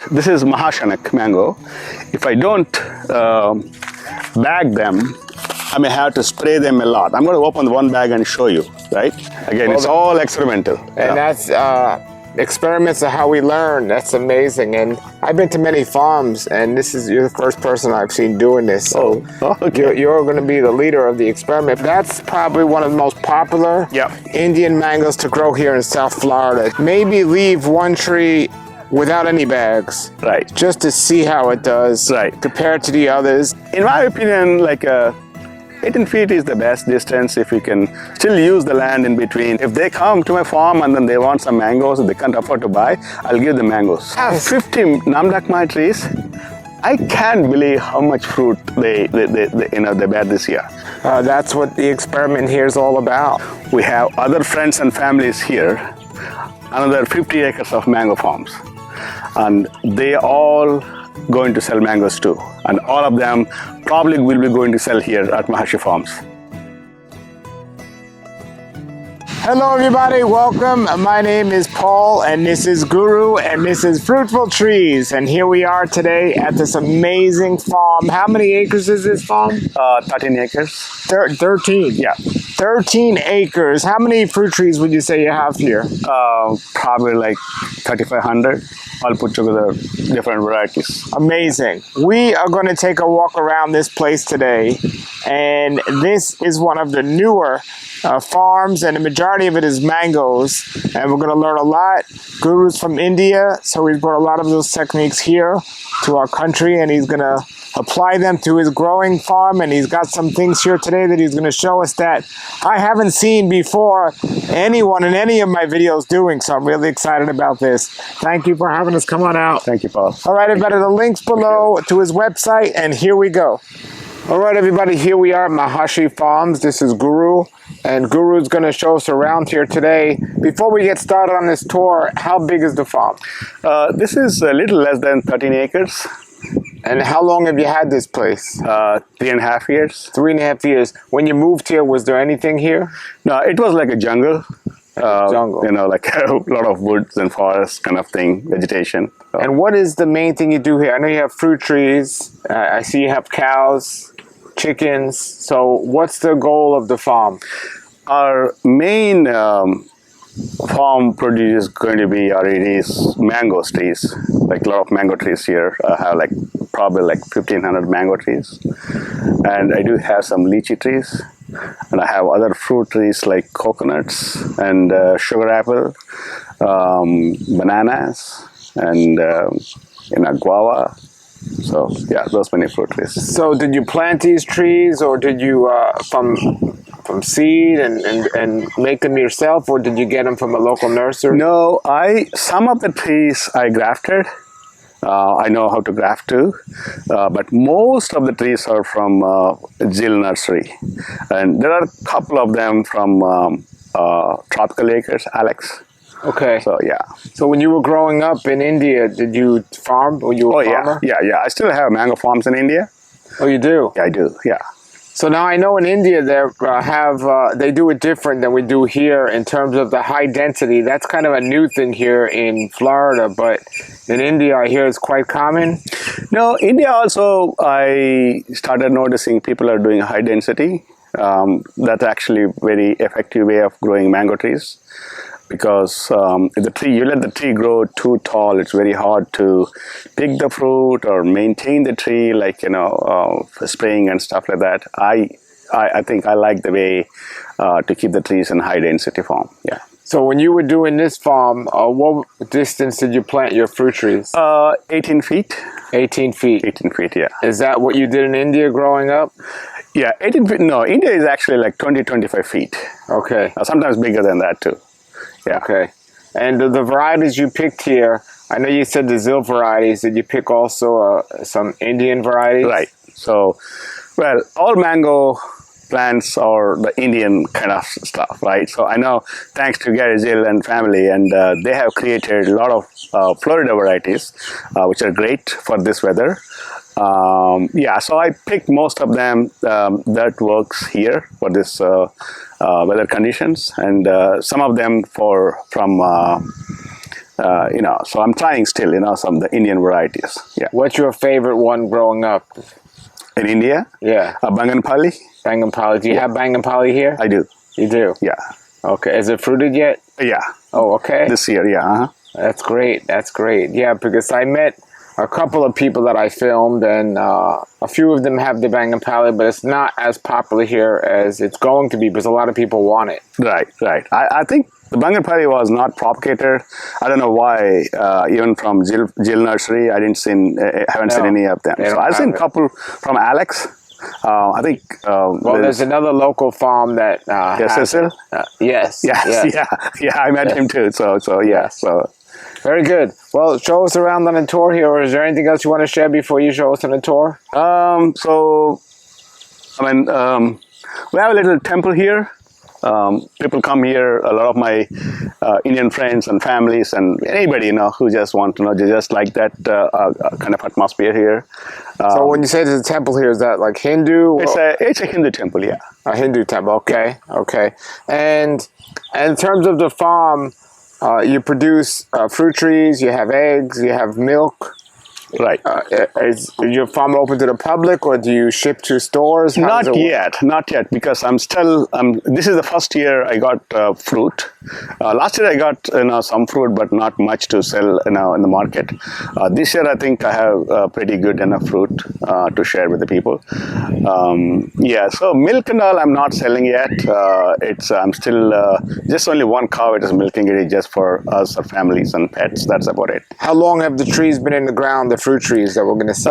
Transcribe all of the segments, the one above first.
This is Maharshi Mango. If I don't bag them, I may have to spray them a lot. I'm going to open one bag and show you, right? Again, it's all experimental. And that's experiments are how we learn. That's amazing. And I've been to many farms, and you're the first person I've seen doing this. So okay. you're going to be the leader of the experiment. That's probably one of the most popular Indian mangoes to grow here in South Florida. Maybe leave one tree without any bags, right? Just to see how it does, right? Compared to the others. In my opinion, like 18 feet is the best distance if we can still use the land in between. If they come to my farm and then they want some mangoes they can't afford to buy, I'll give them mangoes. I have 50 namdakmai trees. I can't believe how much fruit they bear this year. That's what the experiment here is all about. We have other friends and families here, another 50 acres of mango farms. And they all going to sell mangoes too. And all of them probably will be going to sell here at Mahashi Farms. Hello everybody, welcome. My name is Paul and this is Guru and this is Fruitful Trees. And here we are today at this amazing farm. How many acres is this farm? 13 acres. 13? Yeah. 13 acres. How many fruit trees would you say you have here? Probably like 3,500. I'll put together different varieties. Amazing. We are going to take a walk around this place today, and this is one of the newer farms, and the majority of it is mangoes, and we're going to learn a lot. Guru's from India, so he's brought a lot of those techniques here to our country, and he's going to apply them to his growing farm, and he's got some things here today that he's going to show us that I haven't seen before anyone in any of my videos doing, so I'm really excited about this. Thank you for having us come on out. Thank you, Paul. All right, everybody, the link's below to his website, and here we go. All right, everybody, here we are at Mahashi Farms. This is Guru, and Guru's going to show us around here today. Before we get started on this tour, how big is the farm? This is a little less than 13 acres. And how long have you had this place? 3.5 years. 3.5 years. When you moved here, was there anything here? No, it was like a jungle. Jungle. You know, like a lot of woods and forests kind of thing, vegetation. So. And what is the main thing you do here? I know you have fruit trees. I see you have cows, chickens. So what's the goal of the farm? Our main farm produce is going to be varieties, mango trees. Like a lot of mango trees here. I have like probably like 1,500 mango trees. And I do have some lychee trees. And I have other fruit trees like coconuts and sugar apple, bananas, and guava. So yeah, those many fruit trees. So did you plant these trees, or did you from seed and make them yourself, or did you get them from a local nursery? No, some of the trees I grafted. I know how to graft too, but most of the trees are from Jill Nursery, and there are a couple of them from Tropical Acres, Alex. Okay. So yeah. So when you were growing up in India, did you farm? Or you a farmer? Yeah. I still have mango farms in India. Oh, you do? Yeah, I do. Yeah. So now I know in India they do it different than we do here in terms of the high density. That's kind of a new thing here in Florida, but in India I hear it's quite common. No, India also I started noticing people are doing high density. That's actually a very effective way of growing mango trees. Because if you let the tree grow too tall, it's very hard to pick the fruit or maintain the tree, like spraying and stuff like that. I think I like the way to keep the trees in high density form. Yeah. So when you were doing this farm, what distance did you plant your fruit trees? 18 feet. 18 feet. 18 feet. Yeah. Is that what you did in India growing up? Yeah, 18 feet. No, India is actually like 20-25 feet. Okay. Sometimes bigger than that too. Yeah. Okay. And the varieties you picked here, I know you said the Zill varieties. Did you pick also some Indian varieties? Right. So, well, all mango plants are the Indian kind of stuff, right? So I know thanks to Gary Zill and family, and they have created a lot of Florida varieties, which are great for this weather. Yeah, so I picked most of them that works here for this weather conditions, and some of them from So I'm trying still, some of the Indian varieties. Yeah. What's your favorite one growing up? In India? Yeah. Banganpali. Banganpali. Do you have Banganpali here? I do. You do? Yeah. Okay. Is it fruited yet? Yeah. Oh, okay. This year, yeah. Uh-huh. That's great. That's great. Yeah, because I met a couple of people that I filmed, and a few of them have the Banganpali, but it's not as popular here as it's going to be because a lot of people want it. Right. I think the Banganpali was not propagated. I don't know why. Even from Jill Nursery, haven't seen any of them. So I've seen a couple from Alex. I think. Well, there's another local farm that. Yes. Yes. Yeah. I met him too. So yeah. So. Very good. Well, show us around on a tour here, or is there anything else you want to share before you show us on a tour? We have a little temple here. People come here, a lot of my Indian friends and families and anybody, who just want to they just like that kind of atmosphere here. So when you say there's a temple here, is that like Hindu? It's a Hindu temple, yeah. A Hindu temple, okay, okay. And in terms of the farm, you produce fruit trees, you have eggs, you have milk. Right. Is your farm open to the public, or do you ship to stores? Not yet, because I'm still. This is the first year I got fruit. Last year I got some fruit, but not much to sell in the market. This year I think I have pretty good enough fruit to share with the people. So milk and all I'm not selling yet. I'm still just only one cow. It is milking it just for us, our families and pets. That's about it. How long have the trees been in the ground? The fruit trees that we're going to see?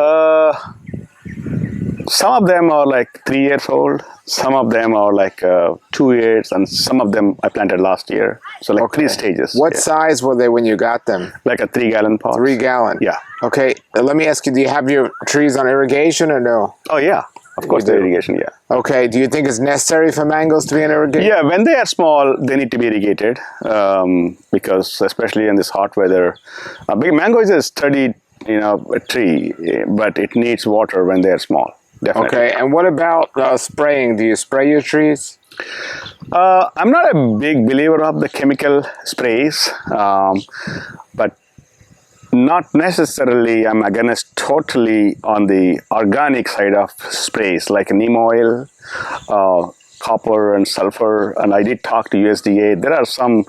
Some of them are like 3 years old. Some of them are like 2 years, and some of them I planted last year. So like 3 stages. What size were they when you got them? Like a 3-gallon pot. 3 gallon? Yeah. Okay. Let me ask you, do you have your trees on irrigation or no? Oh, yeah. Of course, the irrigation, yeah. Okay. Do you think it's necessary for mangoes to be on irrigation? Yeah, when they are small, they need to be irrigated because especially in this hot weather, mango is a sturdy a tree, but it needs water when they're small. Definitely. Okay, and what about spraying? Do you spray your trees? I'm not a big believer of the chemical sprays, but not necessarily I'm against totally on the organic side of sprays like neem oil, copper and sulfur, and I did talk to USDA. There are some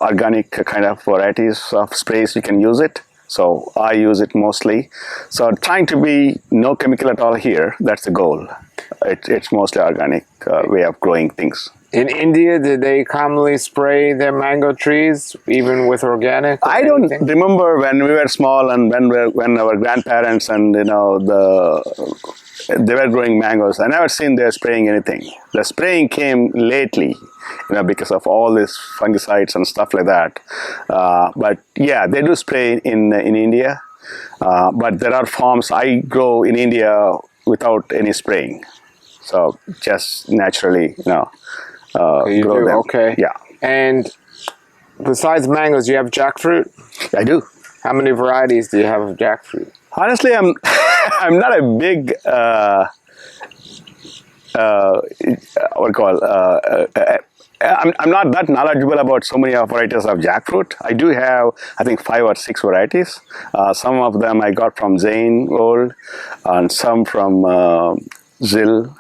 organic kind of varieties of sprays you can use it. So I use it mostly. So trying to be no chemical at all here. That's the goal. It's mostly organic way of growing things. In India, did they commonly spray their mango trees, even with organic? I don't remember when we were small and when our grandparents and they were growing mangoes. I never seen them spraying anything. The spraying came lately, because of all these fungicides and stuff like that. But yeah, they do spray in India. But there are farms I grow in India without any spraying. So just naturally, you grow do? them. Okay. Yeah. And besides mangoes, do you have jackfruit? I do. How many varieties do you have of jackfruit? Honestly, I'm not a big I'm not that knowledgeable about so many varieties of jackfruit. I do have, I think, 5 or 6 varieties. Some of them I got from Zane Gold, and some from Zill.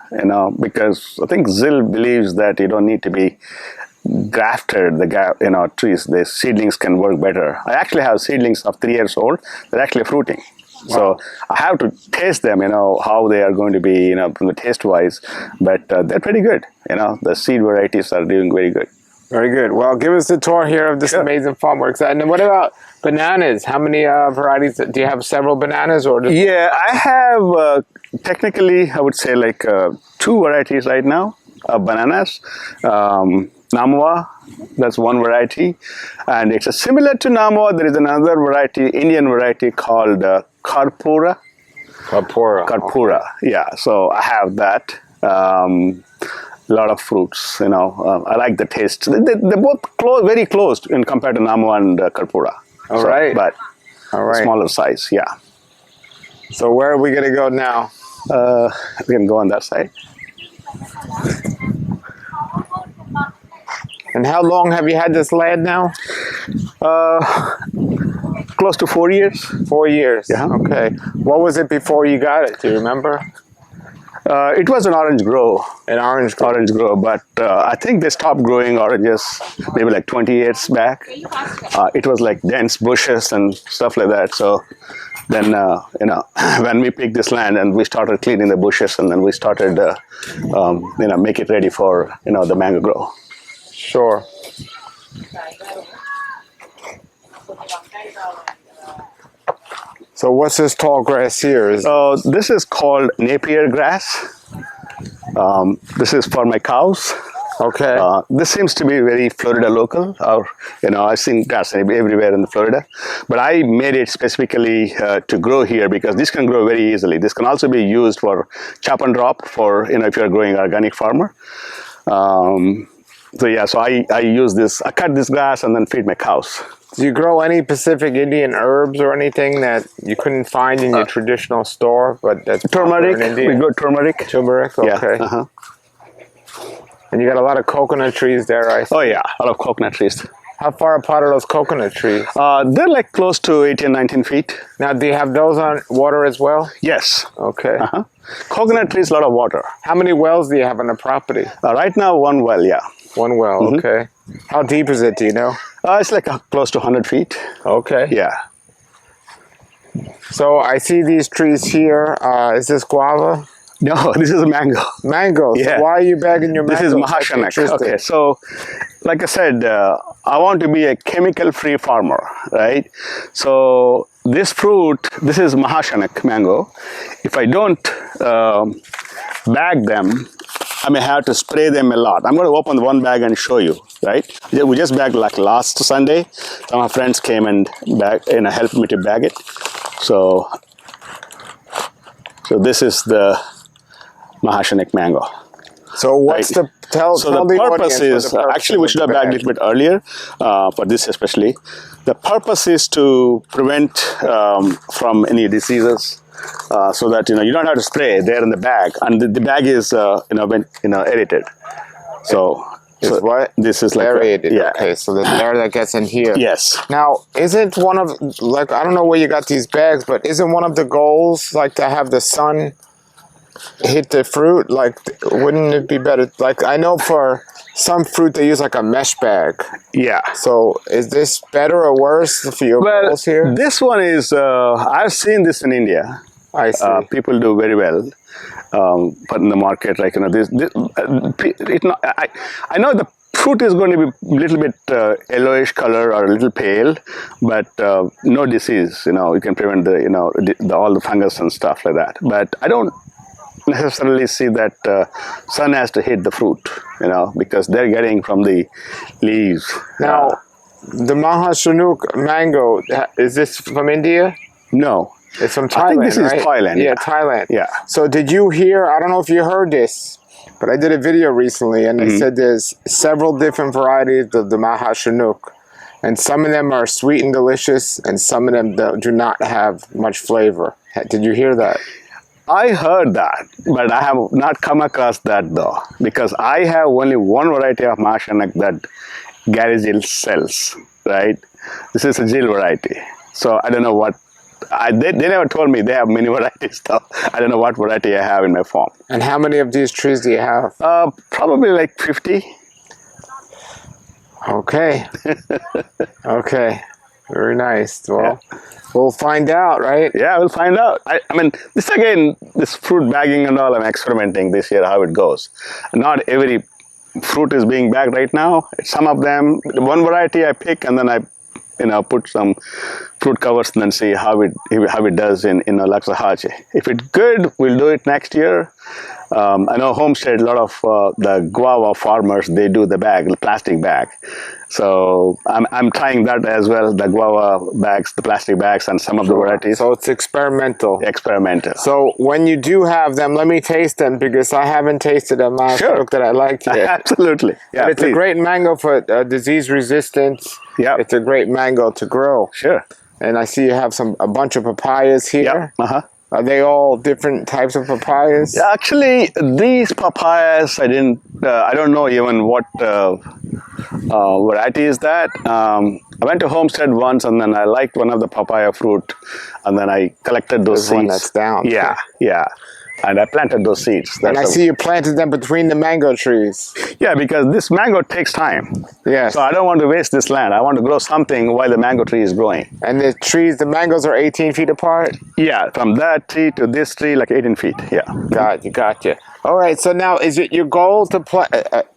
Because I think Zill believes that you don't need to be grafted trees. The seedlings can work better. I actually have seedlings of 3 years old. They're actually fruiting. Wow. So I have to taste them, how they are going to be, from the taste wise, but they're pretty good. The seed varieties are doing very good. Very good. Well, give us a tour here of this amazing farm. We're excited. And what about bananas? How many varieties? Do you have several bananas? Yeah, I have technically, I would say like 2 varieties right now of bananas. Namwa, that's one variety, and it's similar to Namwa. There is another variety, Indian variety called Karpura. Karpura. Yeah. So I have that. A lot of fruits. I like the taste. They're both very close in compared to Namwa and Karpura. All right. But smaller size. Yeah. So where are we going to go now? We can go on that side. And how long have you had this land now? Close to 4 years. 4 years. Yeah. Okay. What was it before you got it? Do you remember? It was an orange grow. An orange grow. Orange grow, but I think they stopped growing oranges maybe like 20 years back. It was like dense bushes and stuff like that. So then, you know, when we picked this land and we started cleaning the bushes, and then we started, you know, make it ready for, you know, the mango grow. Sure. So what's this tall grass here? This is called Napier grass. This is for my cows. Okay. This seems to be very Florida local, or you know, I've seen grass everywhere in Florida, but I made it specifically to grow here because this can grow very easily. This can also be used for chop and drop for, you know, if you're growing organic farmer. So yeah, so I use this. I cut this grass and then feed my cows. Do you grow any Pacific Indian herbs or anything that you couldn't find in your traditional store, but that's Turmeric. in India? We grow turmeric. Turmeric. Okay. Yeah. And you got a lot of coconut trees there, I see. Oh yeah, a lot of coconut trees. How far apart are those coconut trees? They're like close to 18, 19 feet. Now, do you have those on water as well? Yes. Okay. Coconut trees, a lot of water. How many wells do you have on the property? Right now, one well, yeah. One well, okay. How deep is it, do you know? It's like close to 100 feet. Okay. Yeah. So I see these trees here. Is this guava? No, this is a mango. Mango. Yeah. So why are you bagging your This mangoes? is That's Mahashi. interesting. Okay, so like I said, I want to be a chemical-free farmer, right? So this fruit, this is Mahashi mango. If I don't bag them, I may have to spray them a lot. I'm going to open one bag and show you, right? We just bagged like last Sunday. Some of my friends came and helped me to bag it. So this is the Mahashi mango. So what's Right. tell The the purpose audience is, what the purpose actually we should have of the bagged bag. it a bit earlier, for this especially. The purpose is to prevent from any diseases, so that, you know, you don't have to spray there in the bag, and the bag is, aerated. So, what? This is like Aerated. yeah. Okay, so the air that gets in here. Yes. Now, isn't one of, like, I don't know where you got these bags, but isn't one of the goals, like, to have the sun hit the fruit? Like, wouldn't it be better? Like, I know for some fruit they use like a mesh bag. Yeah. So is this better or worse for your goals here? This one is, I've seen this in India. I see. People do very well, but in the market, like, you know, I know the fruit is going to be a little bit yellowish color or a little pale, but no disease. You know, you can prevent all the fungus and stuff like that. But I don't necessarily see that sun has to hit the fruit, you know, because they're getting from the leaves. Now, the Mahashi mango, is this from India? No. It's from Thailand, I think this is right? Thailand. Yeah, Thailand. Yeah. So did you hear, I don't know if you heard this, but I did a video recently and they said there's several different varieties of the Mahashi, and some of them are sweet and delicious and some of them do not have much flavor. Did you hear that? I heard that, but I have not come across that though, because I have only one variety of Mahashi that Gary Gill sells, right? This is a Gill variety. So I don't know what, they never told me they have many varieties though. I don't know what variety I have in my farm. And how many of these trees do you have? Probably like 50. Okay. Okay. Very nice. Well, we'll find out, right? Yeah, we'll find out. I mean, this fruit bagging and all, I'm experimenting this year how it goes. Not every fruit is being bagged right now. Some of them, one variety I pick and then I put some fruit covers and then see how it does in Loxahatchee. If it's good, we'll do it next year. I know Homestead, a lot of the guava farmers, they do the plastic bag. So I'm trying that as well, the guava bags, the plastic bags, and some of the varieties. So it's experimental. Experimental. So when you do have them, let me taste them because I haven't tasted a mango that I like yet. Absolutely. Yeah, It's a great mango for disease resistance. Yeah. It's a great mango to grow. Sure. And I see you have a bunch of papayas here. Yeah. Are they all different types of papayas? Yeah, actually, these papayas, I don't know even what variety is that. I went to Homestead once, and then I liked one of the papaya fruit, and then I collected those There's seeds. one that's down. Yeah, yeah. And I planted those seeds. And I see you planted them between the mango trees. Yeah, because this mango takes time. Yes. So I don't want to waste this land. I want to grow something while the mango tree is growing. And the mangoes are 18 feet apart? Yeah, from that tree to this tree, like 18 feet. Yeah. Gotcha. All right, so now is it your goal to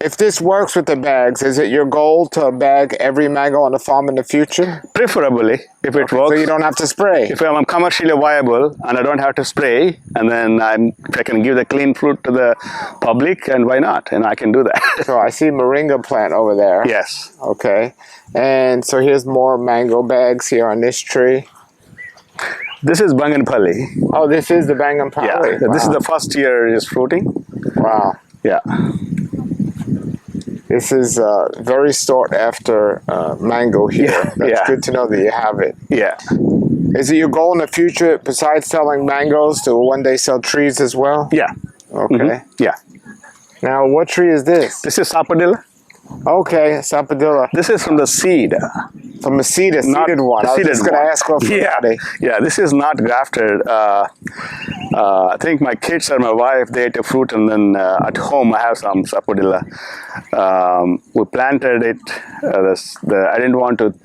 if this works with the bags, is it your goal to bag every mango on the farm in the future? Preferably, if it works. So you don't have to spray? If I'm commercially viable and I don't have to spray, and then if I can give the clean fruit to the public, and why not? And I can do that. So I see moringa plant over there. Yes. Okay. And so here's more mango bags here on this tree. This is Banganpalli. Oh, this is the Banganpalli. Yeah. Wow. This is the first year is fruiting. Wow. Yeah. This is very sought after mango here. Yeah, That's yeah. good to know that you have it. Yeah. Is it your goal in the future, besides selling mangoes, to one day sell trees as well? Yeah. Okay. Mm-hmm. Yeah. Now, what tree is this? This is Sapadilla. Okay, Sapadilla. This is from the seed. From the seeded one. I was just going to ask what variety. Yeah, this is not grafted. I think my kids or my wife, they ate a fruit, and then at home I have some Sapadilla. We planted it. I didn't want to,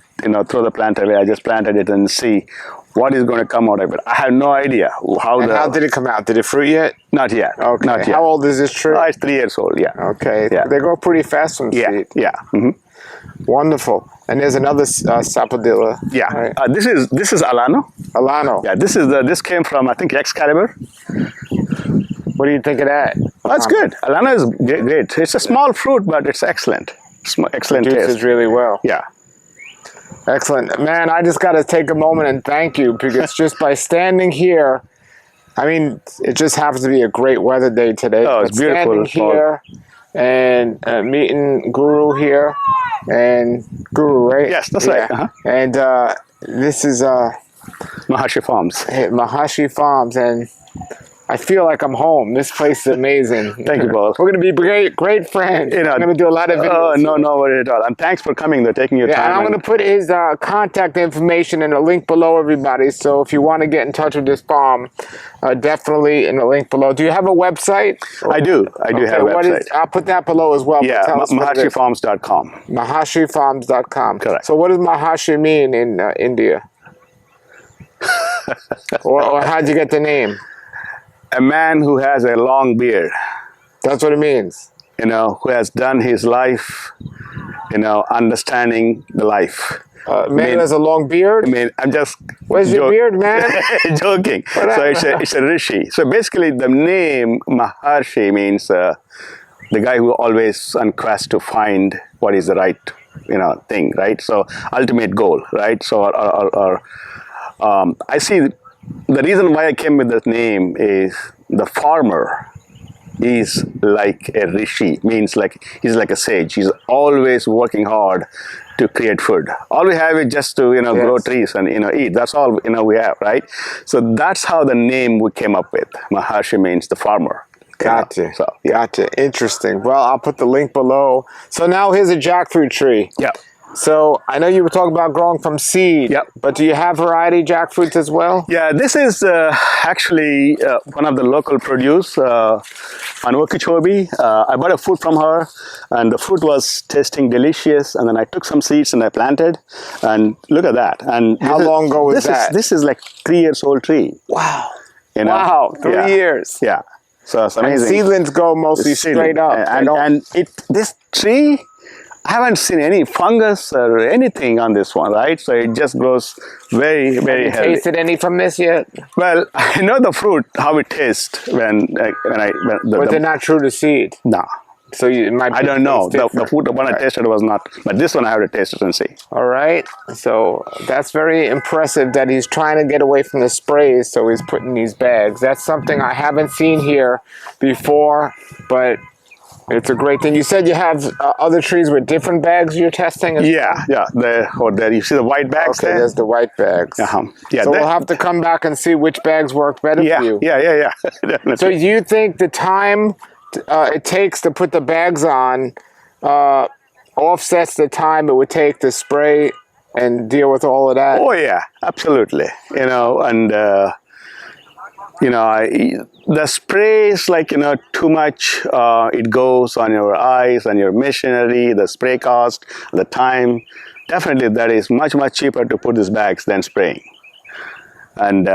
throw the plant away. I just planted it and see what is going to come out of it. I have no idea how did it come out? Did it fruit yet? Not yet. Okay. Not yet. How old is this tree? It's 3 years old. Yeah. Okay. Yeah. They grow pretty fast from seed. Yeah. Mm-hmm. Wonderful. And there's another Sapadilla. Yeah. Right? This is Alano. Alano. Yeah. This came from, I think, Excalibur. What do you think of that? That's good. Alano is great. It's a small fruit, but it's excellent. Excellent taste. Juices really well. Yeah. Excellent. Man, I just got to take a moment and thank you, because just by standing here, I mean, it just happens to be a great weather day today. Oh, it's beautiful. Standing here and meeting Guru here, and Guru, right? Yes, that's right. Uh-huh. And this is Mahashi Farms. Mahashi Farms, and I feel like I'm home. This place is amazing. Thank you, Paul. We're going to be great friends. I'm going to do a lot of videos. Oh, no worry at all. And thanks for coming, taking your time. And I'm going to put his contact information in a link below, everybody. So if you want to get in touch with this farm, definitely in the link below. Do you have a website? I do. I do have a website. I'll put that below as well. Yeah, MahashiFarms.com. MahashiFarms.com. Correct. So what does Mahashi mean in India? or how'd you get the name? A man who has a long beard. That's what it means. Who has done his life, understanding the life. Man who has a long beard? I'm just... Where's your beard, man? Joking. So it's a rishi. So basically the name Maharshi means the guy who always on quest to find what is the right, thing, right? So ultimate goal, right? So I see the reason why I came with this name is the farmer is like a rishi, means like he's like a sage. He's always working hard to create food. All we have is just to grow trees and eat. That's all we have, right? So that's how the name we came up with. Maharshi means the farmer. Gotcha. So, yeah. Gotcha. Interesting. Well, I'll put the link below. So now here's a jackfruit tree. Yeah. So I know you were talking about growing from seed. Yep. But do you have variety jackfruits as well? Yeah, this is actually one of the local produce on Okeechobee. I bought a fruit from her, and the fruit was tasting delicious. And then I took some seeds and I planted, and look at that. And how long ago was that? This is like 3 years old tree. Wow. Wow, 3 years. Yeah. So it's amazing. And seedlings go mostly straight up. And this tree, I haven't seen any fungus or anything on this one, right? So it just grows very, very healthy. Have you tasted any from this yet? Well, I know the fruit, how it tastes but they're not true to seed. No. So it might be I don't know. The fruit one right. I tasted was not, but this one I have to taste it and see. All right. So that's very impressive that he's trying to get away from the sprays, so he's putting these bags. That's something I haven't seen here before, but It's a great thing. You said you have other trees with different bags you're testing? Yeah, yeah. There you see the white bags Okay, there? there's the white bags. Yeah, so we'll have to come back and see which bags work better yeah, for you. yeah. Definitely. So do you think the time it takes to put the bags on offsets the time it would take to spray and deal with all of that? Oh yeah, absolutely. You know, and the spray is like too much. It goes on your eyes and your machinery, the spray cost, the time. Definitely, that is much cheaper to put these bags than spraying. And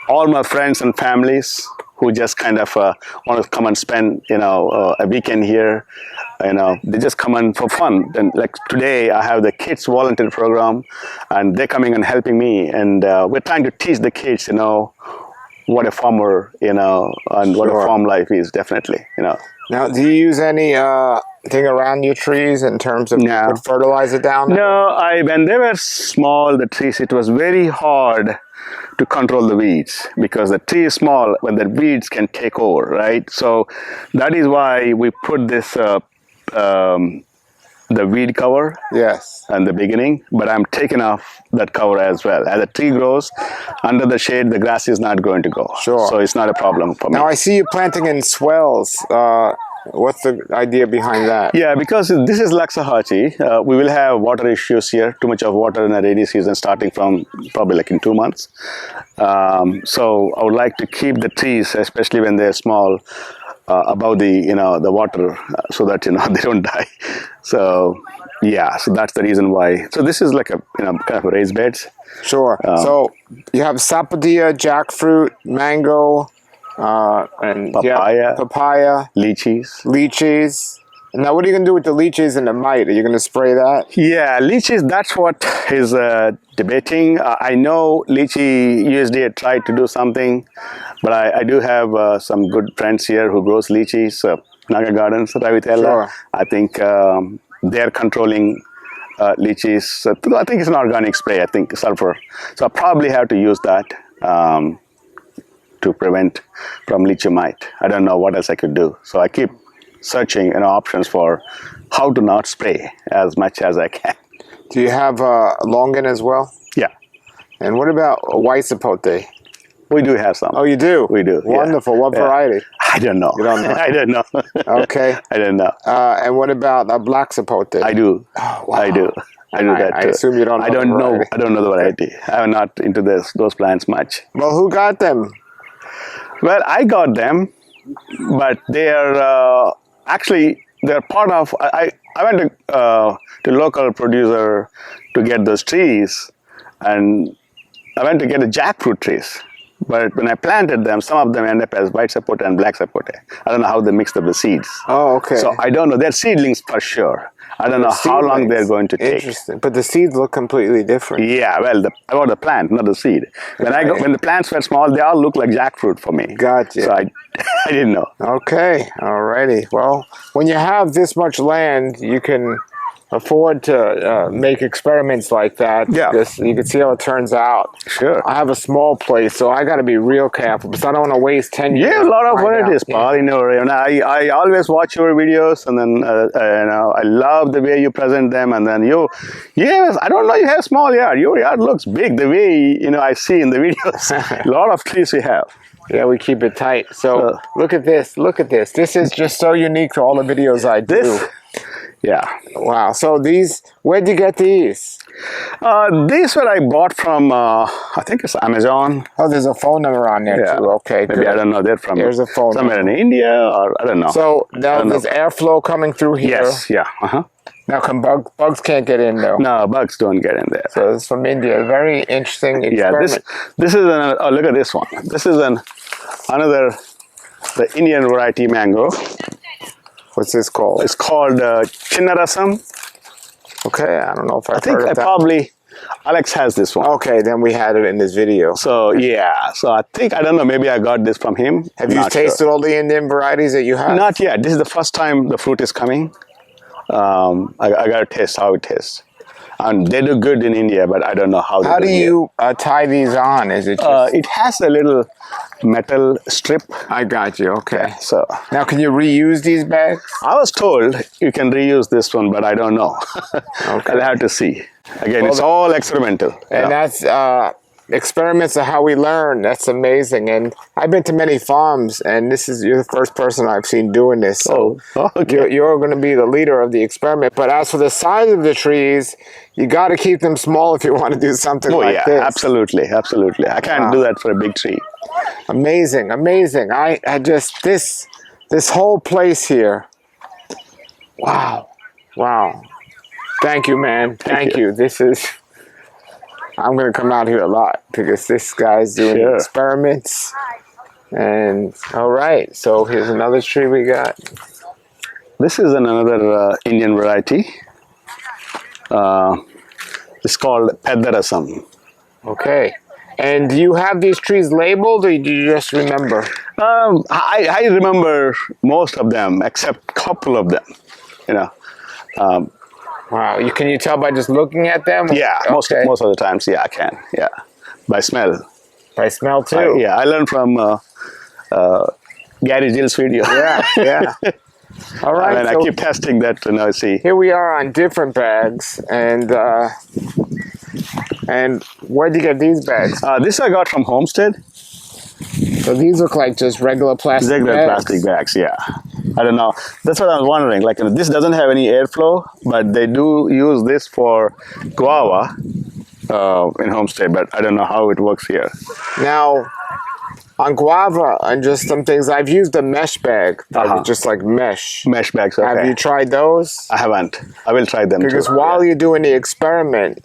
all my friends and families who just kind of want to come and spend a weekend here, they just come in for fun. And like today I have the kids volunteer program, and they're coming and helping me, and we're trying to teach the kids what a farmer and what a farm life is. Definitely. Now, do you use any thing around your trees in terms of put fertilizer down there? No, when they were small, the trees, it was very hard to control the weeds because the tree is small when the weeds can take over, right? So that is why we put this the weed cover in the beginning, but I'm taking off that cover as well. As the tree grows under the shade, the grass is not going to go. Sure. So it's not a problem for me. Now I see you planting in swells. What's the idea behind that? Yeah, because this is Loxahatchee. We will have water issues here, too much of water in the rainy season starting from probably like in 2 months. So I would like to keep the trees, especially when they're small, above the water so that they don't die. So yeah, so that's the reason why. So this is like a kind of a raised beds. Sure. So you have Sapadilla, jackfruit, mango, and papaya, lychees. Now, what are you going to do with the lychees and the mite? Are you going to spray that? Yeah, lychees, that's what is debating. I know lychee USDA tried to do something, but I do have some good friends here who grows lychees, Naga Gardens, Ravitella. Sure. I think they're controlling lychees. I think it's an organic spray, I think, sulfur. So I probably have to use that to prevent from lychee mite. I don't know what else I could do. So I keep searching options for how to not spray as much as I can. Do you have longan as well? Yeah. And what about white sapote? We do have some. Oh, you do? We do. Wonderful. Yeah. What variety? I don't know. You don't know? I don't know. Okay. I don't know. And what about black sapote? I do. Oh, wow. I do. I do that too. I assume you don't know. I don't know. I don't know the variety. I'm not into those plants much. Well, who got them? Well, I got them, but they are actually they're part of. I went to local producer to get those trees, and I went to get the jackfruit trees. But when I planted them, some of them end up as white sapote and black sapote. I don't know how they mixed up the seeds. Oh, okay. So I don't know. They're seedlings for sure. I don't know how long they're going to take. Interesting. But the seeds look completely different. Yeah, well, I got the plant, not the seed. When the plants were small, they all looked like jackfruit for me. Gotcha. So I didn't know. Okay, alrighty. Well, when you have this much land, you can afford to make experiments like that. Yeah. Because you can see how it turns out. Sure. I have a small place, so I got to be real careful because I don't want to waste 10 years. Yeah, a lot of varieties, Paul. Yeah. I always watch your videos, and then I love the way you present them. And then I don't know, you have small yard. Your yard looks big. The way I see in the videos, a lot of trees you have. Yeah, we keep it tight. So look at this. Look at this. This is just so unique to all the videos I do. Yeah. Wow. So where'd you get these? These were I bought from, I think it's Amazon. Oh, there's a phone number on there too. Okay, maybe, good. I don't know. They're from There's a phone somewhere number. in India, or I don't know. So now there's airflow coming through here. Yes, yeah. Now bugs can't get in though. No, bugs don't get in there. So this is from India. Very interesting experiment. Yeah, this is look at this one. This is the Indian variety mango. What's this called? It's called Chinnarasam. Okay, I don't know if I think probably Alex has this one. Okay, then we had it in this video. So yeah, so I don't know, maybe I got this from him. Have you tasted all the Indian varieties that you have? Not yet. This is the first time the fruit is coming. I got to taste how it tastes. and they do good in India, but I don't know how. How do here. you tie these on? Is it just... It has a little metal strip. I got you. Okay. So Now, can you reuse these bags? I was told you can reuse this one, but I don't know. Okay. I'll have to see. Again, it's all experimental. And that's experiments are how we learn. That's amazing. And I've been to many farms, and you're the first person I've seen doing this. So okay. you're going to be the leader of the experiment. But as for the size of the trees, you got to keep them small if you want to do something like this. Absolutely, absolutely. I can't do that for a big tree. Amazing, amazing. I just this whole place here. Wow, wow. Thank you, man. Thank you. This is. I'm going to come out here a lot because this guy's doing experiments. And all right, so here's another tree we got. This is another Indian variety. It's called Pedarasam. Okay. And do you have these trees labeled, or do you just remember? I remember most of them, except a couple of them. You know. Wow, can you tell by just looking at them? Yeah, most of the times, yeah, I can. Yeah, by smell. By smell too. I learned from Gary Gill's video. Yeah. All right. And so I keep testing that to now see. Here we are on different bags, and where'd you get these bags? This I got from Homestead. So these look like just regular plastic plastic bags, yeah. I don't know. That's what I was wondering. Like, this doesn't have any airflow, but they do use this for guava in Homestead, but I don't know how it works here. Now, on guava and just some things, I've used a mesh bag, just like mesh. Mesh bags, okay. Have you tried those? I haven't. I will try them because too. while you're doing the experiment,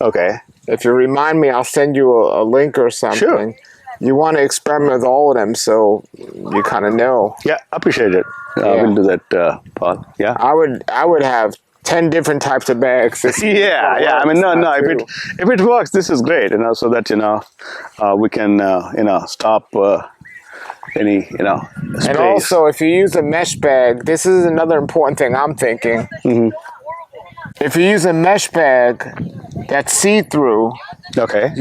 if you remind me, I'll send you a link or something. Sure. You want to experiment with all of them so you kind of know. Yeah, appreciate it. We'll do that, Paul. Yeah. I would have 10 different types of bags. Yeah. I mean, no. If it works, this is great. You know, so that we can stop any sprays. And also, if you use a mesh bag, this is another important thing I'm thinking. If you use a mesh bag that's see-through,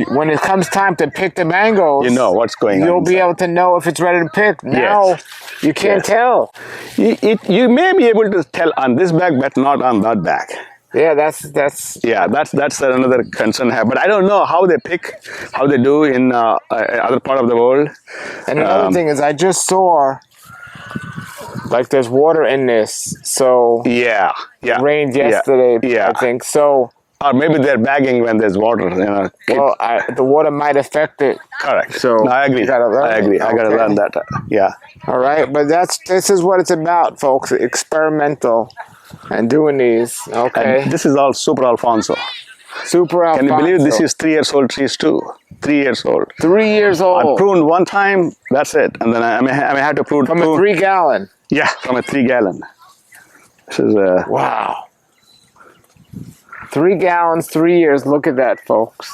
when it comes time to pick the mangoes, you know what's going on. You'll be able to know if it's ready to pick. Now, you can't tell. You may be able to tell on this bag, but not on that bag. Yeah, that's another concern I have. But I don't know how they pick, how they do in other part of the world. And another thing is, I just saw like there's water in this, so it rained yesterday, I think. So, or maybe they're bagging when there's water. Well, the water might affect it. Correct. So no, I agree. I agree. I gotta learn that. Yeah. All right, but this is what it's about, folks. Experimental and doing these. Okay. And this is all Super Alfonso. Super Alfonso. Can you believe this is 3 years old trees too? 3 years old. 3 years old. I pruned one time. That's it, and then I may have to prune from a 3-gallon. Yeah, from a 3-gallon. This is wow. 3 gallons, 3 years. Look at that, folks.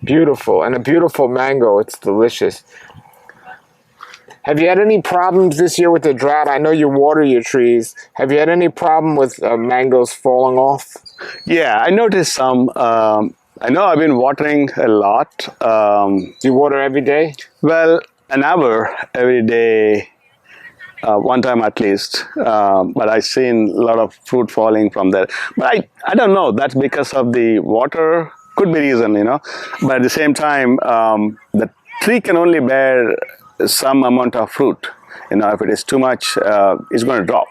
Beautiful, and a beautiful mango. It's delicious. Have you had any problems this year with the drought? I know you water your trees. Have you had any problem with mangoes falling off? Yeah, I noticed some. I know I've been watering a lot. Do you water every day? Well, an hour every day, one time at least. But I've seen a lot of fruit falling from there. But I don't know. That's because of the water. Could be reason, But at the same time, the tree can only bear some amount of fruit. If it is too much, it's going to drop.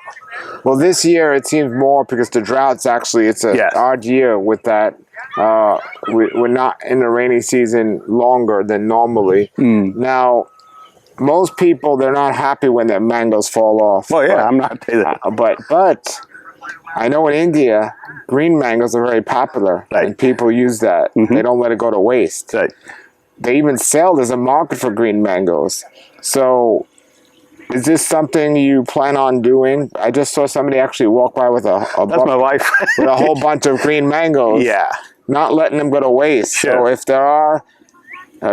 Well, this year it seems more because the drought's actually, it's an odd year with that. We're not in the rainy season longer than normally. Now, most people, they're not happy when their mangoes fall off. Oh, yeah, I'm not either. But I know in India, green mangoes are very popular. Right. And people use that. They don't let it go to waste. Right. They even sell, there's a market for green mangoes. So, is this something you plan on doing? I just saw somebody actually walk by with That's my wife. with a whole bunch of green mangoes. Yeah. Not letting them go to waste. Sure. So if there are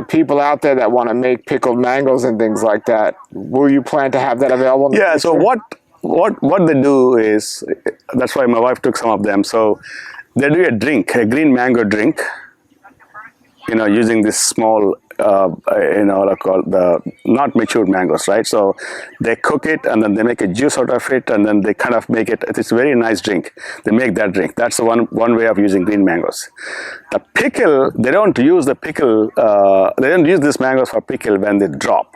people out there that want to make pickled mangoes and things like that, will you plan to have that available in the future? So what they do is, that's why my wife took some of them. So they do a drink, a green mango drink, using this small, like called the not matured mangoes, right? So they cook it and then they make a juice out of it, and then they kind of make it. It's a very nice drink. They make that drink. That's the one way of using green mangoes. The pickle, they don't use the pickle. They don't use these mangoes for pickle when they drop.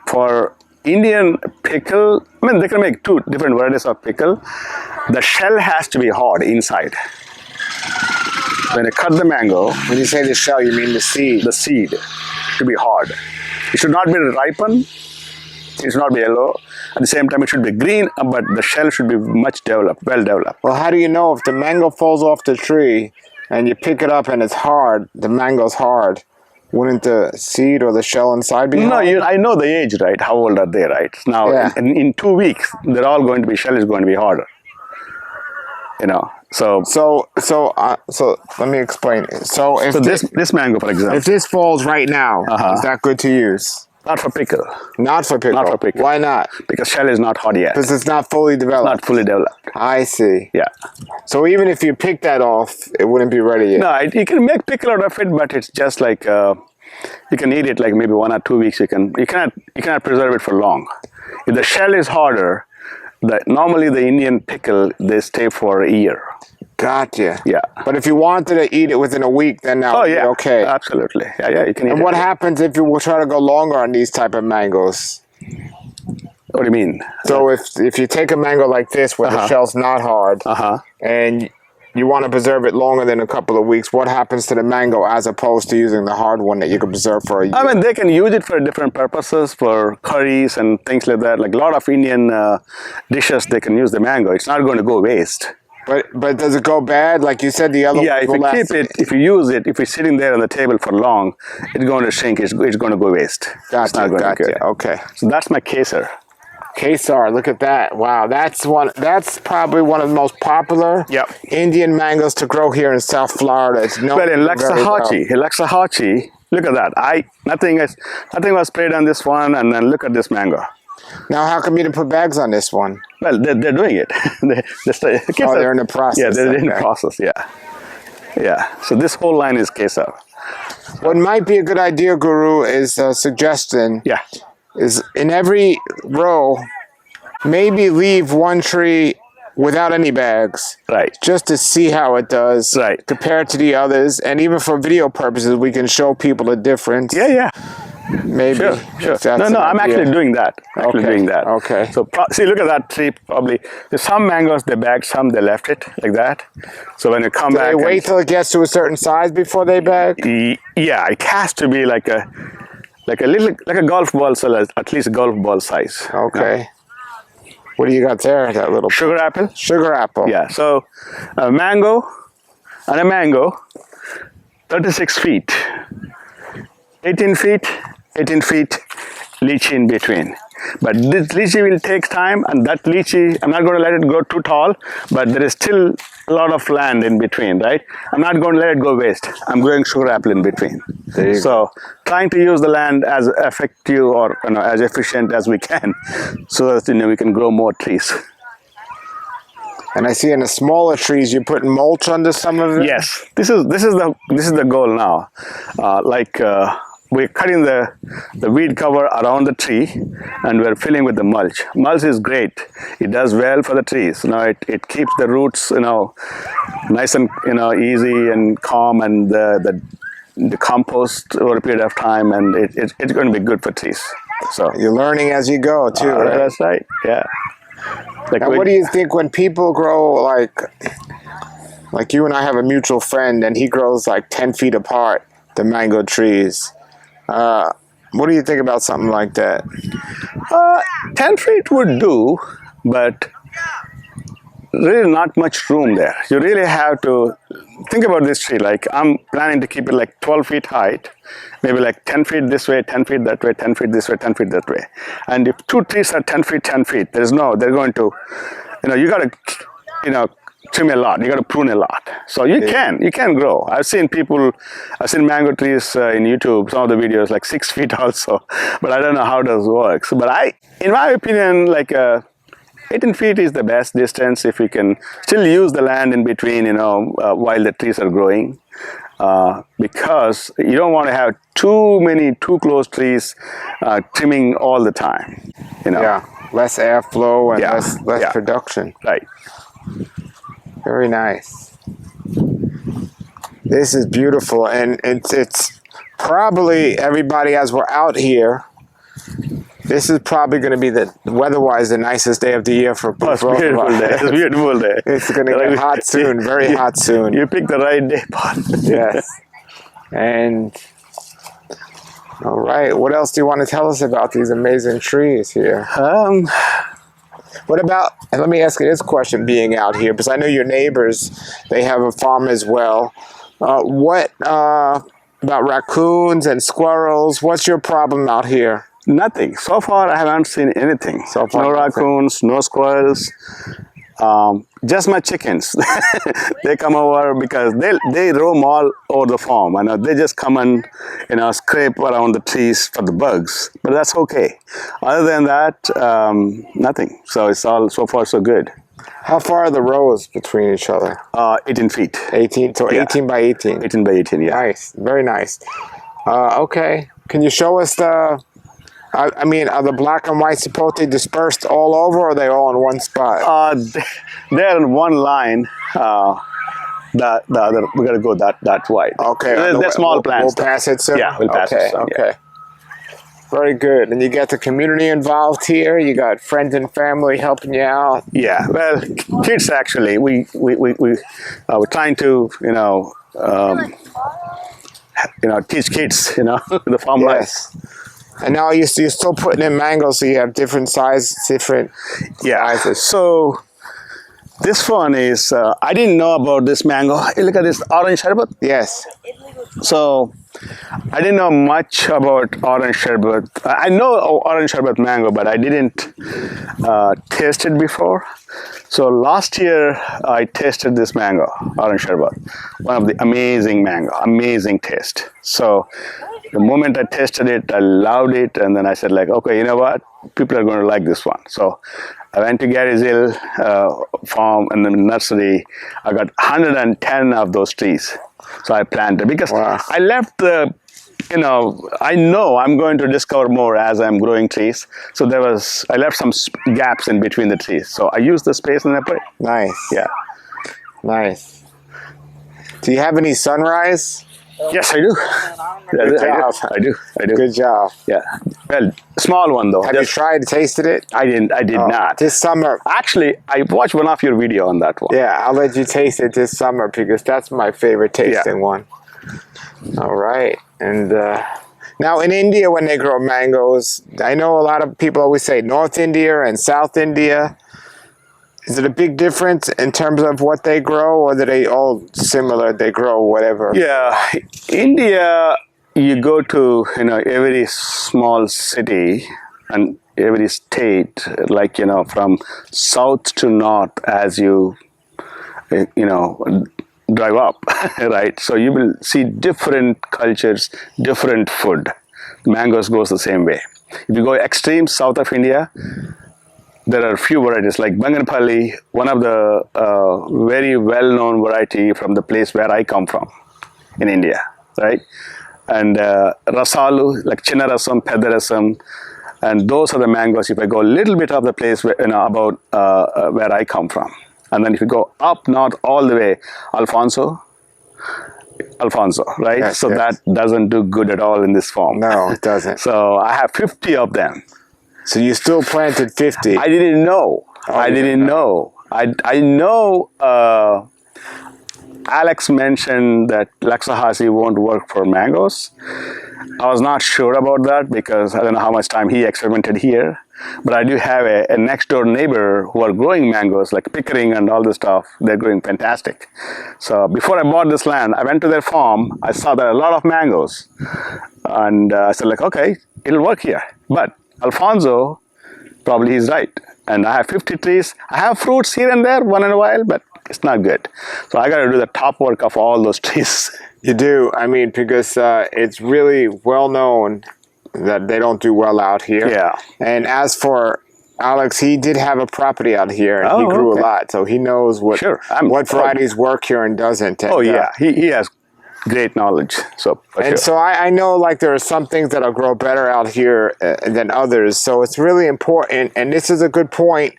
For Indian pickle, I mean, they can make two different varieties of pickle. The shell has to be hard inside. When you cut the mango, When you say the shell, you mean the seed. the seed to be hard. It should not be ripened. It should not be yellow. At the same time, it should be green, but the shell should be much developed, well developed. Well, how do you know if the mango falls off the tree and you pick it up and it's hard, the mango's hard, wouldn't the seed or the shell inside be No, hard? I know the age, right? How old are they, right? Now, Yeah. in 2 weeks, they're all going to be, shell is going to be harder. So let me explain. So if this mango, for example, if this falls right now, is that good to use? not for pickle, Not for pickle. Not for pickle. Why not? because shell is not hard yet. Because it's not fully developed. Not fully developed. I see. Yeah. So even if you pick that off, it wouldn't be ready yet. No, you can make pickle out of it, but it's just like you can eat it like maybe 1 or 2 weeks. You cannot preserve it for long. If the shell is harder, normally the Indian pickle they stay for a year. Gotcha. Yeah. But if you wanted to eat it within a week, then that would be okay. Absolutely. Yeah, you can eat And it. what happens if you will try to go longer on these type of mangoes? What do you mean? So if you take a mango like this where the shell's not hard and you want to preserve it longer than a couple of weeks, what happens to the mango as opposed to using the hard one that you can preserve for a year? I mean, they can use it for different purposes, for curries and things like that. Like a lot of Indian dishes, they can use the mango. It's not going to go waste. But does it go bad? Like you said, the other Yeah, ones if will you last. keep it, if you use it, if it's sitting there on the table for long, it's going to shrink. It's going to go waste. It's Gotcha, not going to gotcha. go. Okay. So that's my Kesar. Kesar, look at that. Wow, that's probably one of the most popular Yep. Indian mangoes to grow here in South Florida. It's known Well, in very well. Loxahatchee, look at that. Nothing was sprayed on this one, and then look at this mango. Now, how come you didn't put bags on this one? Well, they're doing it. They're in the process. Yeah, they're in the Okay. process. Yeah. So this whole line is Kesar. What might be a good idea, Guru, is a suggestion. Yeah. Is in every row, maybe leave one tree without any bags. Right. Just to see how it does. Right. Compared to the others. And even for video purposes, we can show people the difference. Yeah. Maybe. Sure. if that's No, an I'm idea. actually doing that. Okay. So see, look at that tree. Probably there's some mangoes they bagged, some they left it like that. So when you come Do back, they wait till it gets to a certain size before they bag? yeah, it has to be like a golf ball size, at least golf ball size. Okay. What do you got there? That little Sugar apple. sugar apple. Yeah. So a mango, 36 feet, 18 feet, lychee in between. But this lychee will take time, and that lychee, I'm not going to let it go too tall, but there is still a lot of land in between, right? I'm not going to let it go waste. I'm growing sugar apple in between. So trying to use the land as effective or as efficient as we can, so that we can grow more trees. And I see in the smaller trees you're putting mulch under some of it. Yes, this is the goal now. We're cutting the weed cover around the tree, and we're filling with the mulch. Mulch is great. It does well for the trees. It keeps the roots nice and easy and calm, and the compost over a period of time, and it's going to be good for trees. So You're learning as you go too, right? that's right. Yeah. Now, what do you think when people grow like you and I have a mutual friend, and he grows like 10 feet apart, the mango trees. What do you think about something like that? 10 feet would do, but really not much room there. You really have to think about this tree. Like I'm planning to keep it like 12 feet height, maybe like 10 feet this way, 10 feet that way, 10 feet this way, 10 feet that way. And if two trees are 10 feet, they're going to, you got to, trim a lot. You got to prune a lot. So you can grow. I've seen mango trees in YouTube, some of the videos like 6 feet also, but I don't know how this works. But in my opinion, like 18 feet is the best distance if you can still use the land in between, while the trees are growing. Because you don't want to have too close trees trimming all the time. Yeah, less airflow and Yeah, less yeah. production. Right. Very nice. This is beautiful, and it's probably, everybody, as we're out here, this is probably going to be weather-wise the nicest day of the year for both It's a beautiful day. It's a beautiful day. It's going to get hot soon, very hot soon. You picked the right day, Paul. Yes. And all right, what else do you want to tell us about these amazing trees here? What about, and let me ask you this question, being out here, because I know your neighbors, they have a farm as well. What about raccoons and squirrels? What's your problem out here? Nothing. So far, I haven't seen anything. So far, no nothing. raccoons, no squirrels. Just my chickens. They come over because they roam all over the farm. I know they just come and scrape around the trees for the bugs, but that's okay. Other than that, nothing. So it's all so far so good. How far are the rows between each other? 18 feet. 18, so Yeah. 18 by 18. 18 by 18, yeah. Nice, very nice. Okay, can you show us I mean, are the black and white chipotle dispersed all over, or are they all in one spot? They're in one line. The other, we got to go that wide. Okay. They're small plants. We'll pass it soon? Yeah, we'll pass it soon. Okay. Very good. And you get the community involved here. You got friends and family helping you out. Yeah. Well, kids actually. We're trying to teach kids the farm life. And now you're still putting in mangoes, so you have different sizes. So this one is, I didn't know about this mango. Hey, look at this orange sherbet. Yes. So I didn't know much about orange sherbet. I know orange sherbet mango, but I didn't taste it before. So last year I tasted this mango, orange sherbet. One of the amazing mango, amazing taste. So the moment I tasted it, I loved it, and then I said, like, okay, you know what? People are going to like this one. So I went to Gary's Hill farm and the nursery. I got 110 of those trees. So I planted because I left I know I'm going to discover more as I'm growing trees. So I left some gaps in between the trees. So I used the space and I put it. Nice. Yeah. Nice. Do you have any sunrise? Yes, I do. Good job. I do. Good job. Yeah. Well, small one though. Have you tried, tasted it? I did not. This summer. Actually, I watched one of your video on that one. Yeah, I'll let you taste it this summer because that's my favorite tasting one. All right. And now in India, when they grow mangoes, I know a lot of people always say North India and South India. Is it a big difference in terms of what they grow, or are they all similar? They grow whatever? Yeah, India, you go to every small city and every state, like from south to north as you drive up, right? So you will see different cultures, different food. Mangoes goes the same way. If you go extreme south of India, there are few varieties like Banganapalli, one of the very well-known variety from the place where I come from in India, right? And Rasalu, like Chinnarasam, Pedarasam, and those are the mangoes. If I go a little bit of the place where, about where I come from, and then if you go up north all the way, Alfonso, right? Yes, so that doesn't do good at all in this farm. No, it doesn't. So I have 50 of them. So you still planted 50? I didn't know. I didn't know. I know Alex mentioned that Loxahatchee won't work for mangoes. I was not sure about that because I don't know how much time he experimented here. But I do have a next door neighbor who are growing mangoes like Pickering and all this stuff. They're growing fantastic. So before I bought this land, I went to their farm. I saw there are a lot of mangoes. And I said like, okay, it'll work here. But Alfonso, probably he's right. And I have 50 trees. I have fruits here and there, once in a while, but it's not good. So I got to do the top work of all those trees. You do. I mean, because it's really well known that they don't do well out here. Yeah. And as for Alex, he did have a property out here, and he grew a lot, so he knows what varieties work here and doesn't. And, he has great knowledge. So so I know like there are some things that'll grow better out here than others. So it's really important, and this is a good point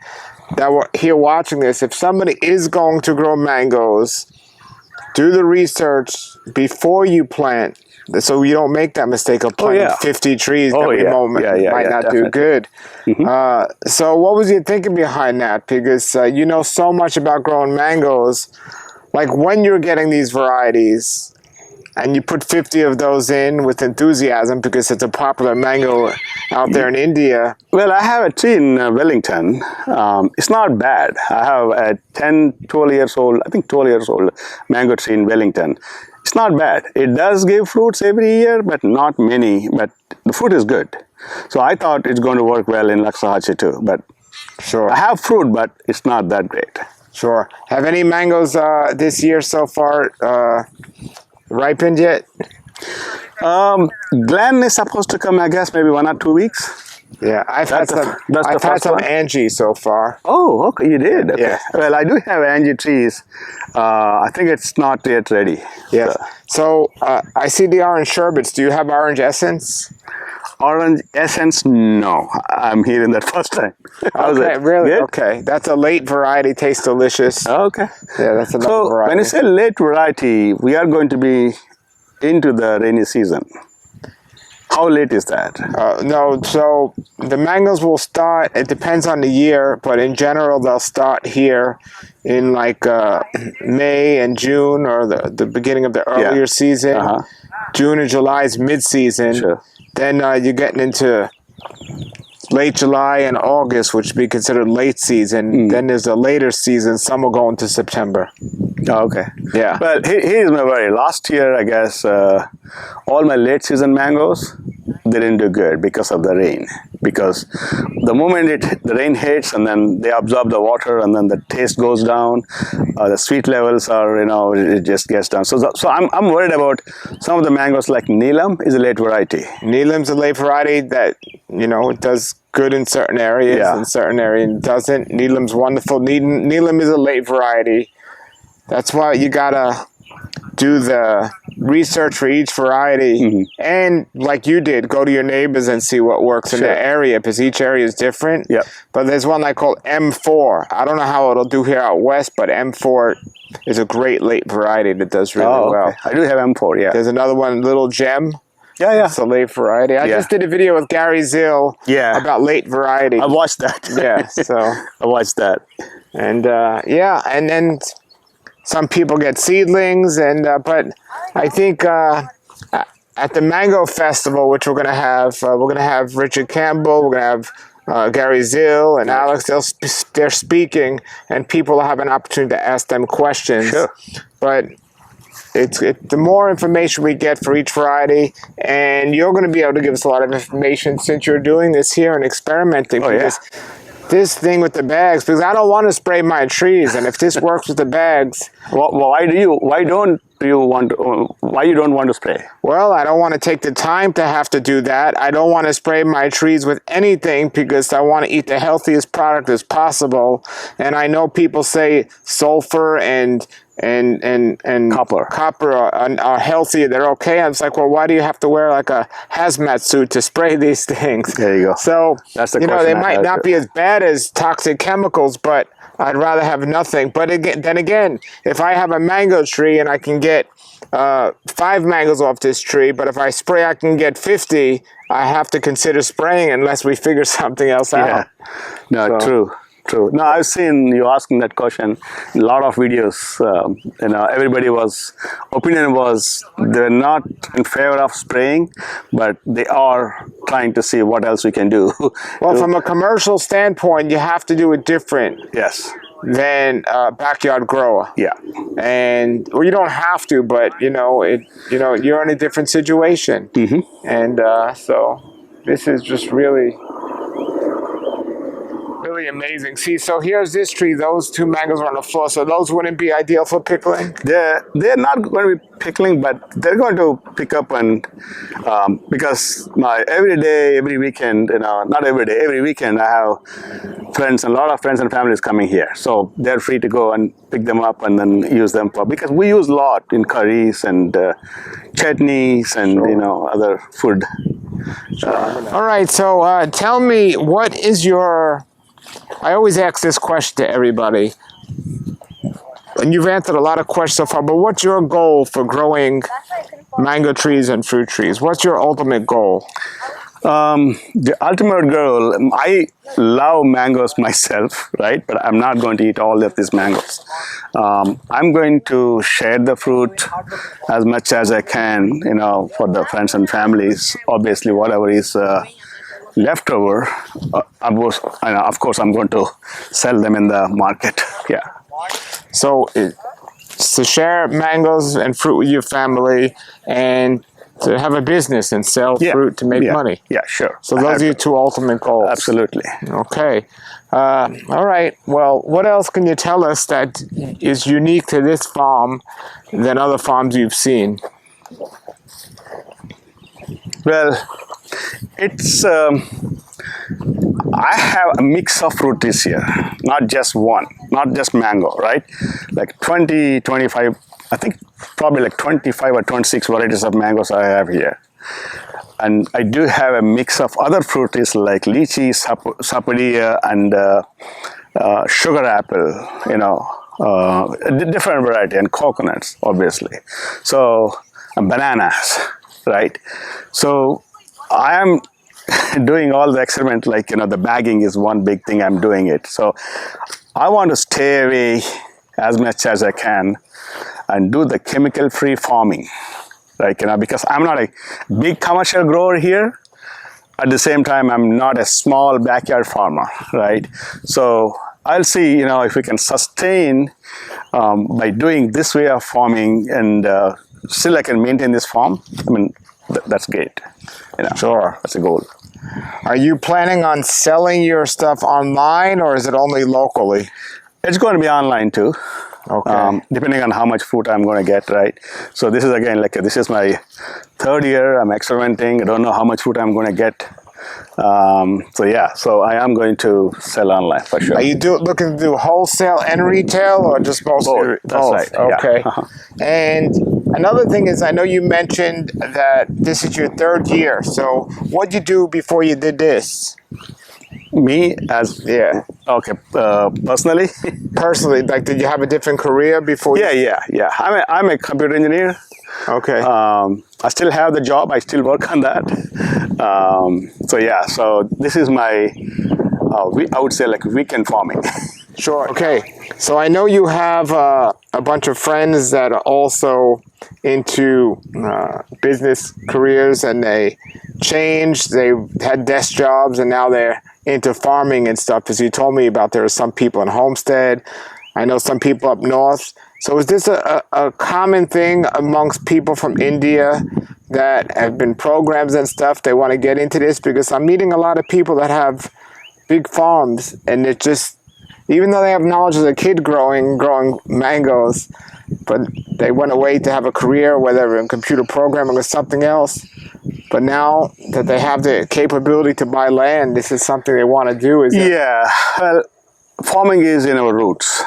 that we're here watching this. If somebody is going to grow mangoes, do the research before you plant, so you don't make that mistake of planting 50 trees every moment. Might not do good. So what was your thinking behind that? Because you know so much about growing mangoes. Like when you're getting these varieties, and you put 50 of those in with enthusiasm because it's a popular mango out there in India. Well, I have a tree in Wellington. It's not bad. I have a 10, 12 years old, I think 12 years old mango tree in Wellington. It's not bad. It does give fruits every year, but not many. But the fruit is good. So I thought it's going to work well in Loxahatchee too. But I have fruit, but it's not that great. Have any mangoes this year so far ripened yet? Glenn is supposed to come, I guess, maybe 1 or 2 weeks. Yeah, I've had some Angie so far. Oh, okay, you did. Okay. Yeah. Well, I do have Angie trees. I think it's not yet ready. Yeah. So I see the orange sherbets. Do you have orange essence? Orange essence? No, I'm hearing that first time. Okay, really? Good? Okay, that's a late variety. Tastes delicious. Okay. Yeah, that's another variety. When you say late variety, we are going to be into the rainy season. How late is that? No, so the mangoes will start, it depends on the year, but in general they'll start here in like May and June, or the beginning of the earlier season. June and July is mid-season. Then you're getting into late July and August, which would be considered late season. Then there's a later season. Some will go into September. Oh, okay. Yeah. Well, here's my worry. Last year, I guess, all my late season mangoes, they didn't do good because of the rain. Because the moment the rain hits, and then they absorb the water, and then the taste goes down, the sweet levels are, it just gets down. So I'm worried about some of the mangoes, like Neelam is a late variety. Neelam's a late variety that, it does good in certain areas, in certain areas it doesn't. Neelam's wonderful. Neelam is a late variety. That's why you gotta do the research for each variety, and like you did, go to your neighbors and see what works in their area, because each area is different. But there's one I call M4. I don't know how it'll do here out west, but M4 is a great late variety that does really well. I do have M4. There's another one, Little Gem. It's a late variety. I just did a video with Gary Zill about late variety. I watched that. So I watched that. And and then some people get seedlings, and but I think at the Mango Festival, which we're gonna have Richard Campbell, we're gonna have Gary Zill and Alex. They're speaking, and people will have an opportunity to ask them questions. But the more information we get for each variety, and you're going to be able to give us a lot of information since you're doing this here and experimenting. This thing with the bags, because I don't want to spray my trees, and if this works with the bags, why don't you want to spray? Well, I don't want to take the time to have to do that. I don't want to spray my trees with anything because I want to eat the healthiest product as possible. And I know people say sulfur and copper are healthy, they're okay. I was like, well, why do you have to wear like a hazmat suit to spray these things? There you go. So that's the they might not be as bad as toxic chemicals, but I'd rather have nothing. But then again, if I have a mango tree and I can get 5 mangoes off this tree, but if I spray I can get 50, I have to consider spraying unless we figure something else out. No, true. No, I've seen you asking that question in a lot of videos. Everybody opinion was they're not in favor of spraying, but they are trying to see what else we can do. Well, from a commercial standpoint, you have to do it different. Than a backyard grower. And you don't have to, but you're in a different situation. And so this is just really really amazing. See, so here's this tree. Those two mangoes are on the floor, so those wouldn't be ideal for pickling? They're not going to be pickling, but they're going to pick up and because every day, every weekend, not every day, every weekend I have friends, and a lot of friends and families coming here. So they're free to go and pick them up and then use them because we use a lot in curries and chutneys and other food. All right, so tell me, what is your, I always ask this question to everybody, and you've answered a lot of questions so far, but what's your goal for growing mango trees and fruit trees? What's your ultimate goal? The ultimate goal, I love mangoes myself, right? But I'm not going to eat all of these mangoes. I'm going to share the fruit as much as I can, for the friends and families. Obviously, whatever is leftover, of course, I'm going to sell them in the market. Yeah. So, to share mangoes and fruit with your family, and to have a business and sell fruit to make money. Yeah, sure. So those are your two ultimate goals. Absolutely. Okay. All right. Well, what else can you tell us that is unique to this farm than other farms you've seen? Well, it's I have a mix of fruit this year, not just one, not just mango, right? Like 20, 25, I think probably like 25 or 26 varieties of mangoes I have here. And I do have a mix of other fruits like lychee, sapadilla, and sugar apple, different variety, and coconuts, obviously. So, and bananas, right? So, I am doing all the experiment, like, the bagging is one big thing I'm doing it. So, I want to stay away as much as I can and do the chemical-free farming, like, because I'm not a big commercial grower here. At the same time, I'm not a small backyard farmer, right? So I'll see, if we can sustain by doing this way of farming, and still I can maintain this farm. I mean, that's great. Sure. That's a goal. Are you planning on selling your stuff online, or is it only locally? It's going to be online too. Okay. Depending on how much fruit I'm going to get, right? So this is again, this is my third year. I'm experimenting. I don't know how much fruit I'm going to get. So I am going to sell online for sure. Are you looking to do wholesale and retail, or just mostly both? That's right. Okay. Yeah. And another thing is, I know you mentioned that this is your third year. So what did you do before you did this? Me okay, personally. Personally, like, did you have a different career before? Yeah. I'm a computer engineer. Okay. I still have the job. I still work on that. So this is my, I would say, like, weekend farming. Sure. Okay. So I know you have a bunch of friends that are also into business careers, and they changed. They had desk jobs, and now they're into farming and stuff. As you told me about, there are some people in Homestead. I know some people up north. So is this a common thing amongst people from India that have been programs and stuff? They want to get into this, because I'm meeting a lot of people that have big farms, and it just, even though they have knowledge as a kid growing mangoes, but they went away to have a career, whether in computer programming or something else. But now that they have the capability to buy land, this is something they want to do. Yeah, well, farming is in our roots,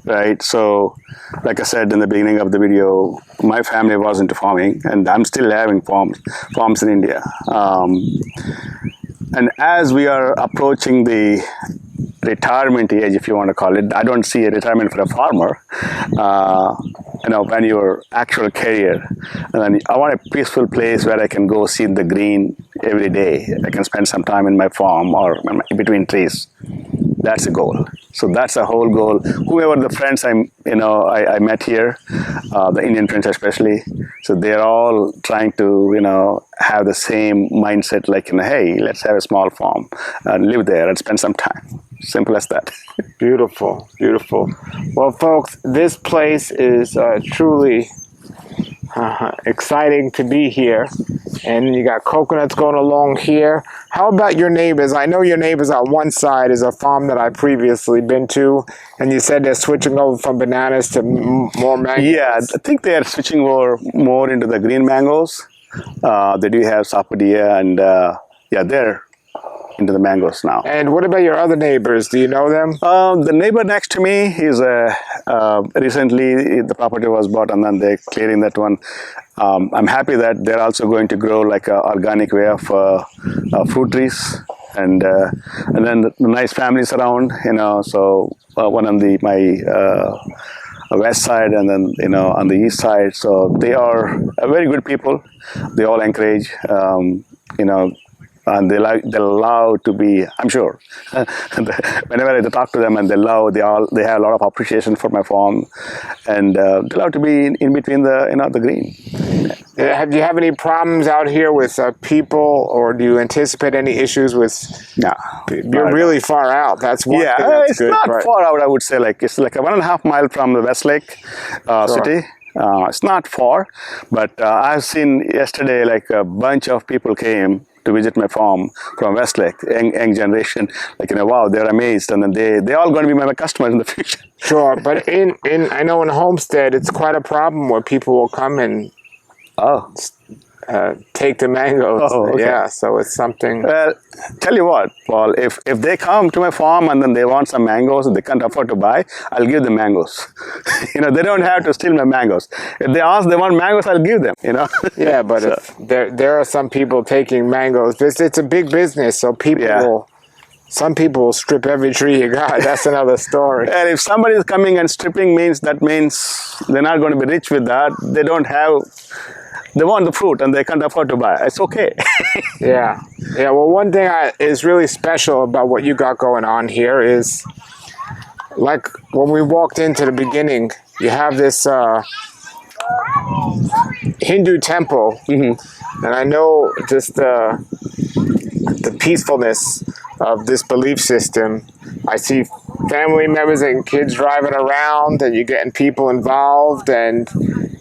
right? So, like I said in the beginning of the video, my family was into farming, and I'm still having farms in India. And as we are approaching the retirement age, if you want to call it, I don't see a retirement for a farmer. When your actual career, and then I want a peaceful place where I can go see the green every day. I can spend some time in my farm or between trees. That's a goal. So that's a whole goal. Whoever the friends I met here, the Indian friends especially, so they're all trying to have the same mindset, like, hey, let's have a small farm and live there and spend some time. Simple as that. Beautiful, beautiful. Well, folks, this place is truly Exciting to be here. And you got coconuts going along here. How about your neighbors? I know your neighbors on one side is a farm that I've previously been to, and you said they're switching over from bananas to more mangoes. Yeah, I think they are switching over more into the green mangoes. They do have Sapadilla, and yeah, they're into the mangoes now. And what about your other neighbors? Do you know them? The neighbor next to me is recently the property was bought, and then they're clearing that one. I'm happy that they're also going to grow like an organic way of fruit trees, and then the nice families around, you know. So one on my west side, and then on the east side. So they are very good people. They all encourage, and they love to be. I'm sure whenever I talk to them, and they have a lot of appreciation for my farm, and they love to be in between the green. Do you have any problems out here with people, or do you anticipate any issues with? No, you're really far out. That's one thing that's it's good, not right? far out. I would say it's like a 1.5 mile from the Westlake city. It's not far, but I've seen yesterday like a bunch of people came to visit my farm from Westlake, young generation. Wow, they're amazed, and then they're all going to be my customers in the future. Sure, but I know in Homestead it's quite a problem where people will come and take the mangoes. Oh, okay. Yeah, so it's something. Well, tell you what, Paul, if they come to my farm and then they want some mangoes and they can't afford to buy, I'll give them mangoes. They don't have to steal my mangoes. If they ask they want mangoes, I'll give them, Yeah, but so. if there are some people taking mangoes. It's a big business, so some people will strip every tree you got. That's another story. And if somebody is coming and stripping, that means they're not going to be rich with that. They want the fruit and they can't afford to buy. It's okay. Yeah. Well, one thing is really special about what you got going on here is, like when we walked into the beginning, you have this Hindu temple, and I know just the peacefulness of this belief system. I see family members and kids driving around, and you're getting people involved, and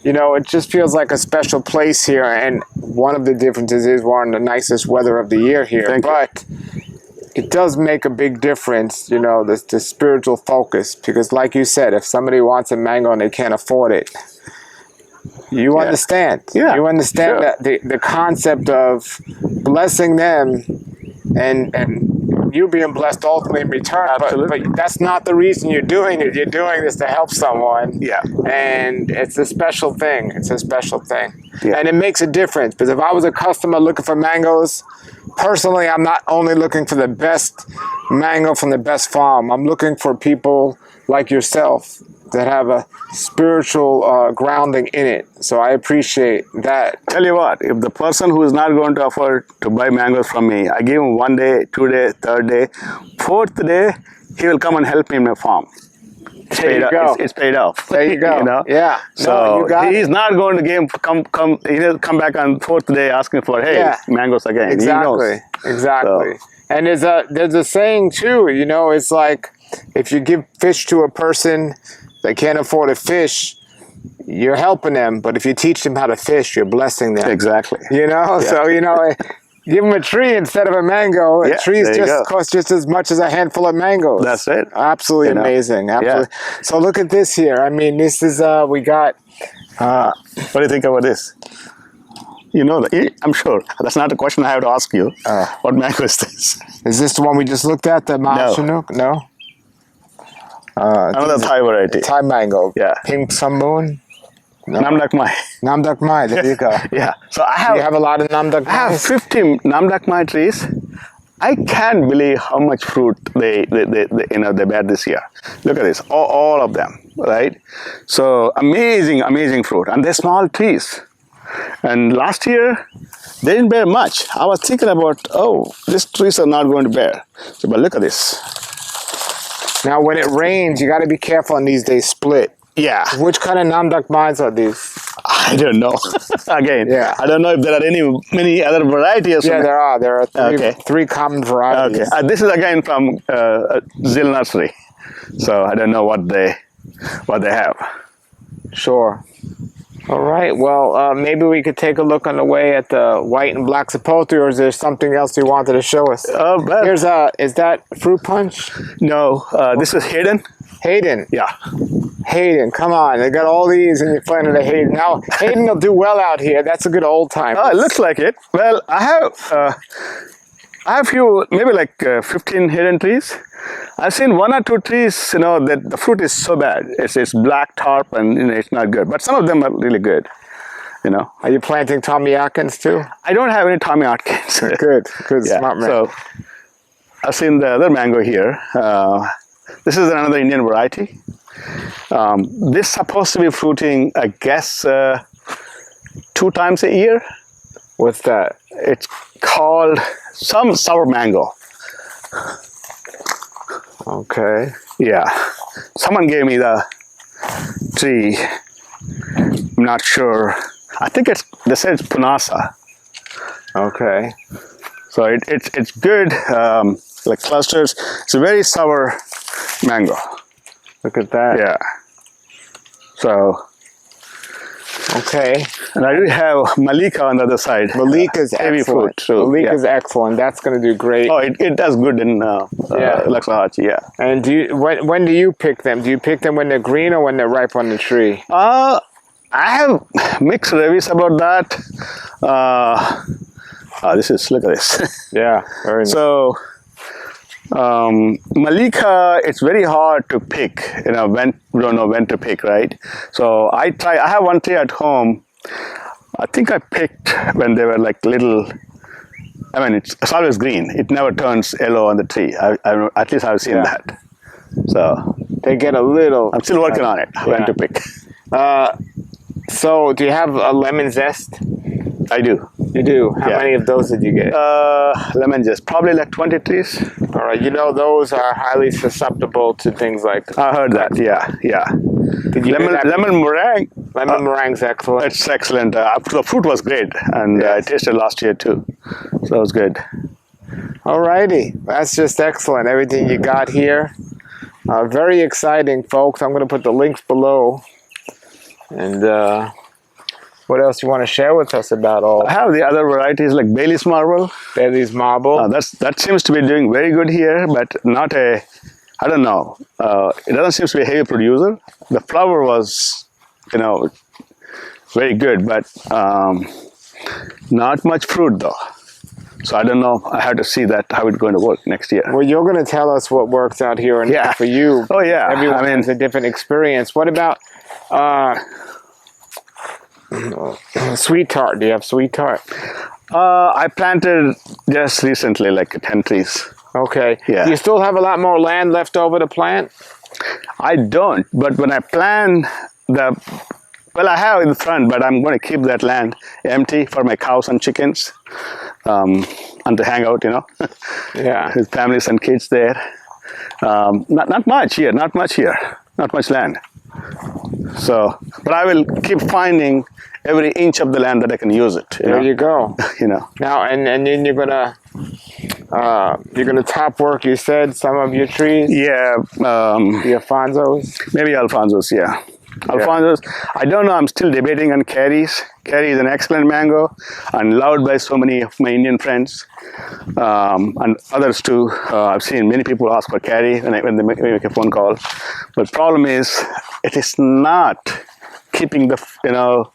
it just feels like a special place here. And one of the differences is we're in the nicest weather of the year here. But it does make a big difference, the spiritual focus. Because like you said, if somebody wants a mango and they can't afford it, you understand. Yeah, you understand that the concept of blessing them and you being blessed ultimately in return. But that's not the reason you're doing it. You're doing this to help someone. Yeah. And it's a special thing. It's a special thing. Yeah. And it makes a difference. Because if I was a customer looking for mangoes, personally, I'm not only looking for the best mango from the best farm. I'm looking for people like yourself that have a spiritual grounding in it. So I appreciate that. Tell you what, if the person who is not going to afford to buy mangoes from me, I give him 1 day, 2 day, 3rd day, 4th day, he will come and help me in my farm. It's paid off. There you go. Yeah. So he's not going to come back on 4th day asking for mangoes again. Exactly. Exactly. So. And there's a saying too. It's like if you give fish to a person they can't afford a fish, you're helping them. But if you teach them how to fish, you're blessing them. Exactly. So give them a tree instead of a mango. A tree costs just as much as a handful of mangoes. That's it. Absolutely amazing. Absolutely. Yeah. So look at this here. I mean, this is we got. What do you think about this? I'm sure that's not a question I have to ask you. What mango is this? Is this the one we just looked at? The Mahashi? No. Another Thai variety. Thai mango. Yeah. Pink Samboon. Namdak Mai. Namdak Mai. There you go. Yeah. So you have a lot of Namdak Mai. I have 50 Namdak Mai trees. I can't believe how much fruit they bear this year. Look at this, all of them, right? So amazing fruit, and they're small trees. And last year they didn't bear much. I was thinking about, these trees are not going to bear. So, but look at this. Now, when it rains, you got to be careful on these. They split. Yeah. Which kind of Namdak Mines are these? I don't know. Again, I don't know if there are many other varieties. Yeah, there are. There are three common varieties. Okay. This is again from Zill Nursery, so I don't know what they have. Sure. All right. Well, maybe we could take a look on the way at the white and black Sapadilla, or is there something else you wanted to show us? Well, Here's is that fruit punch? no, this is Hayden. Hayden. Yeah. Hayden, come on. They got all these and you're planting a Hayden. Now, Hayden will do well out here. That's a good old time. Oh, it looks like it. Well, I have few, maybe like 15 Hayden trees. I've seen 1 or 2 trees, you know, that the fruit is so bad. It's black tarp and, you know, it's not good. But some of them are really good, you know. Are you planting Tommy Atkins too? I don't have any Tommy Atkins. Good, Yeah. smart man. So, I've seen the other mango here. This is another Indian variety. This is supposed to be fruiting, I guess, 2 times a year. What's that? It's called some sour mango. Okay. Yeah. Someone gave me the tree. I'm not sure. I think they said it's Punasa. Okay. So it's good, like clusters. It's a very sour mango. Look at that. Yeah. So, okay. and I do have Malika on the other side. Malika's heavy excellent. fruit. So, Malika's excellent. That's going to do great. Oh, it does good in Loxahatchee, yeah. And when do you pick them? Do you pick them when they're green or when they're ripe on the tree? I have mixed reviews about that. Look at this. Yeah, very nice. So, Malika, it's very hard to pick, you know, when you don't know when to pick, right? So I have one tree at home. I think I picked when they were like little, I mean, it's always green. It never turns yellow on the tree. At least I've seen that. So they get a little... I'm still working on it, when to pick. So do you have a lemon zest? I do. You do? How many of those did you get? Lemon zest, probably like 20 trees. All right, you know those are highly susceptible to things like... I heard that, yeah. Did you lemon meringue? Lemon meringue's excellent. It's excellent. The fruit was great, and I tasted last year too, so it was good. All righty, that's just excellent. Everything you got here. Very exciting, folks. I'm going to put the links below. And what else you want to share with us about all? I have the other varieties like Bailey's Marble. Bailey's Marble. That seems to be doing very good here, but not a, I don't know. It doesn't seem to be a heavy producer. The flower was, you know, very good, but not much fruit though. So I don't know. I have to see that how it's going to work next year. Well, you're going to tell us what works out here and for you. Oh yeah. Everyone has a different experience. What about sweet tart? Do you have sweet tart? I planted just recently, like 10 trees. Okay. Yeah. Do you still have a lot more land left over to plant? I don't, but when I plan well, I have in the front, but I'm going to keep that land empty for my cows and chickens, and to hang out, you know. Yeah. With families and kids there. Not much here, not much land. So, but I will keep finding every inch of the land that I can use it. There you go. You know. Now, and then you're gonna top work. You said some of your trees. Yeah. The Alfonsos. Maybe Alfonsos. Yeah. Alfonsos. I don't know. I'm still debating on Carries. Carry is an excellent mango and loved by so many of my Indian friends, and others too. I've seen many people ask for Carry when they make a phone call. But the problem is, it is not keeping the, you know,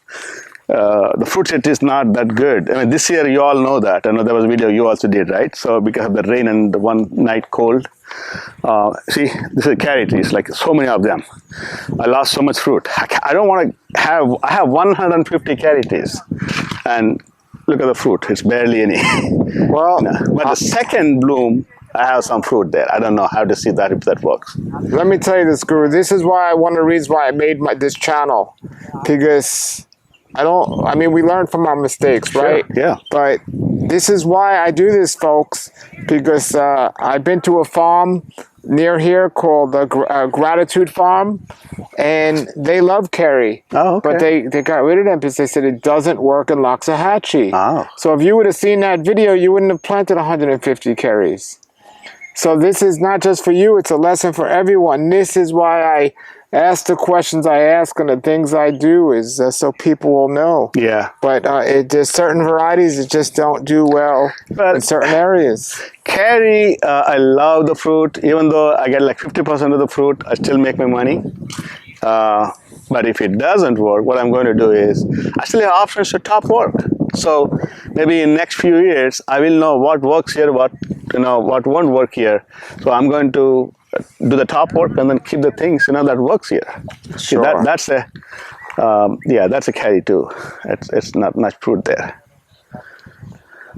the fruit set is not that good. I mean, this year you all know that. I know there was a video you also did, right? So because of the rain and the one night cold. See, this is carry trees, like so many of them. I lost so much fruit. I don't want to have, I have 150 carry trees. And look at the fruit, it's barely any. Well, but the second bloom, I have some fruit there. I don't know how to see that, if that works. Let me tell you this, Guru. This is why one of the reasons why I made this channel. Because I mean, we learn from our mistakes, right? Sure, yeah. But this is why I do this, folks, because I've been to a farm near here called the Gratitude Farm, and they love carry. Oh, okay. But they got rid of them because they said it doesn't work in Loxahatchee. Oh. So if you would have seen that video, you wouldn't have planted 150 carries. So this is not just for you, it's a lesson for everyone. This is why ask the questions I ask and the things I do is so people will know. Yeah. But there's certain varieties that just don't do well in certain areas. Cherry, I love the fruit. Even though I get like 50% of the fruit, I still make my money. But if it doesn't work, what I'm going to do is I still have options to top work. So maybe in next few years, I will know what works here, what won't work here. So I'm going to do the top work and then keep the things that works here. Sure. That's a that's a carry too. It's not much fruit there.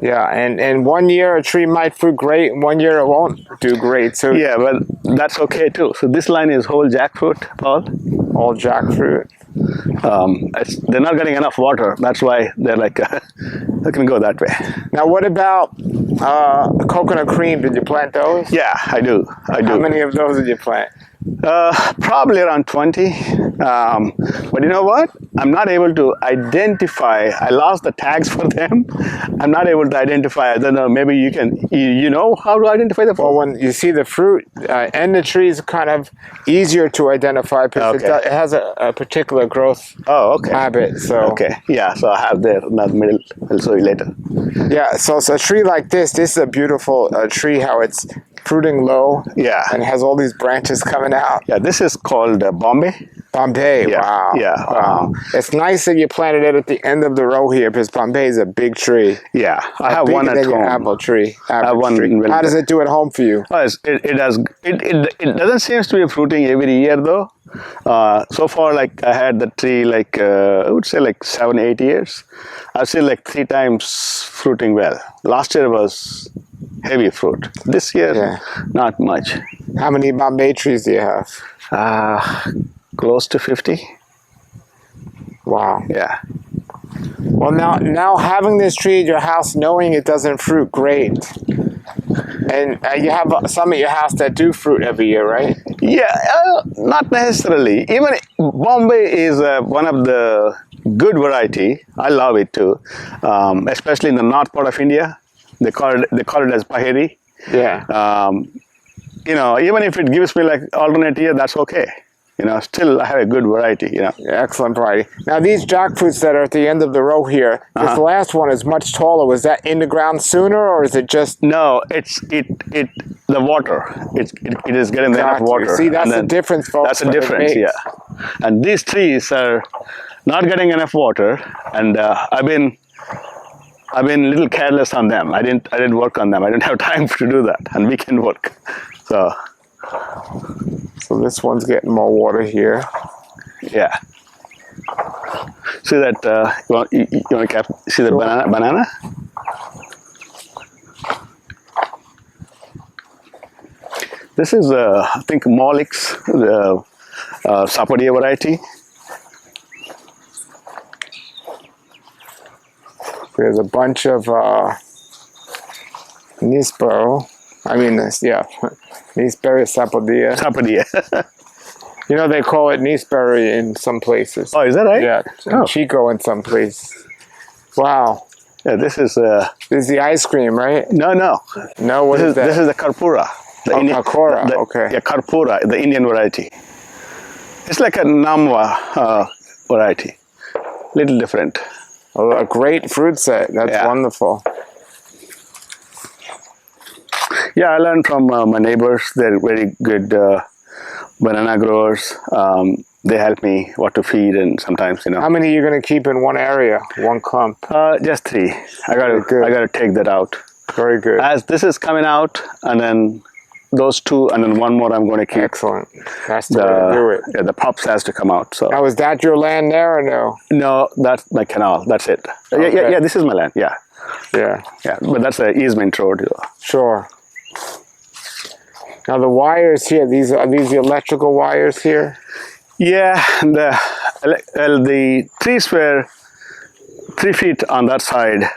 Yeah, and 1 year a tree might fruit great, and 1 year it won't do great. So yeah, well, that's okay too. So this line is whole jackfruit, Paul. All jackfruit. They're not getting enough water. That's why they're like they can go that way. Now, what about coconut cream? Did you plant those? Yeah, I do. How many of those did you plant? Probably around 20. But you know what? I'm not able to identify. I lost the tags for them. I'm not able to identify. I don't know. Maybe you can. You know how to identify the fruit? Well, when you see the fruit and the tree is kind of easier to identify because it has a particular growth habit. So okay, yeah. So I have there in the middle. I'll show you later. Yeah. So a tree like this is a beautiful tree. How it's fruiting low. Yeah. And has all these branches coming out. Yeah. This is called Bombay. Bombay, Yeah, wow. yeah. Wow. It's nice that you planted it at the end of the row here because Bombay is a big tree. Yeah, I have one at home. Your apple tree. I have one. Tree. How does it do at home for you? It doesn't seem to be fruiting every year though. So far, like I had the tree like I would say like 7-8 years. I've seen like 3 times fruiting well. Last year was heavy fruit. This year, not much. How many Bombay trees do you have? Close to 50. Wow. Yeah. Well, now having this tree at your house, knowing it doesn't fruit great, and you have some at your house that do fruit every year, right? Yeah, not necessarily. Even Bombay is one of the good variety. I love it too, especially in the north part of India. They call it as Paheri. Yeah. Even if it gives me like alternate year, that's okay. Still I have a good variety, Excellent variety. Now these jackfruits that are at the end of the row here, this last one is much taller. Was that in the ground sooner or is it just? No, the water. It is getting enough water. See, that's the difference, folks. That's the difference, yeah. And these trees are not getting enough water, and I've been a little careless on them. I didn't work on them. I didn't have time to do that, and weekend work. So this one's getting more water here. Yeah. See that? You want to see the banana? This is I think Molix, the Sapadilla variety. There's a bunch of Nispero. Nispero Sapadilla. Sapadilla. They call it Nispero in some places. Oh, is that right? Yeah, Chico in some places. Wow. Yeah, this is the ice cream, right? No. No, what is that? This is the Karpura. Karpura, okay. Yeah, Karpura, the Indian variety. It's like a Namwa variety. Little different. Oh, a great fruit set. That's wonderful. Yeah, I learned from my neighbors. They're very good banana growers. They help me what to feed, and sometimes How many are you going to keep in one area, one clump? Just 3. I gotta take that out. Very good. As this is coming out, and then those 2, and then 1 more I'm going to keep. Excellent. That's the way to do it. Yeah, the pups has to come out. So. Now, is that your land there or no? No, that's my canal. That's it. Okay. Yeah. This is my land. Yeah. Yeah. Yeah, but that's the easement road. Sure. Now the wires here, are these the electrical wires here? Yeah, the trees were 3 feet on that side,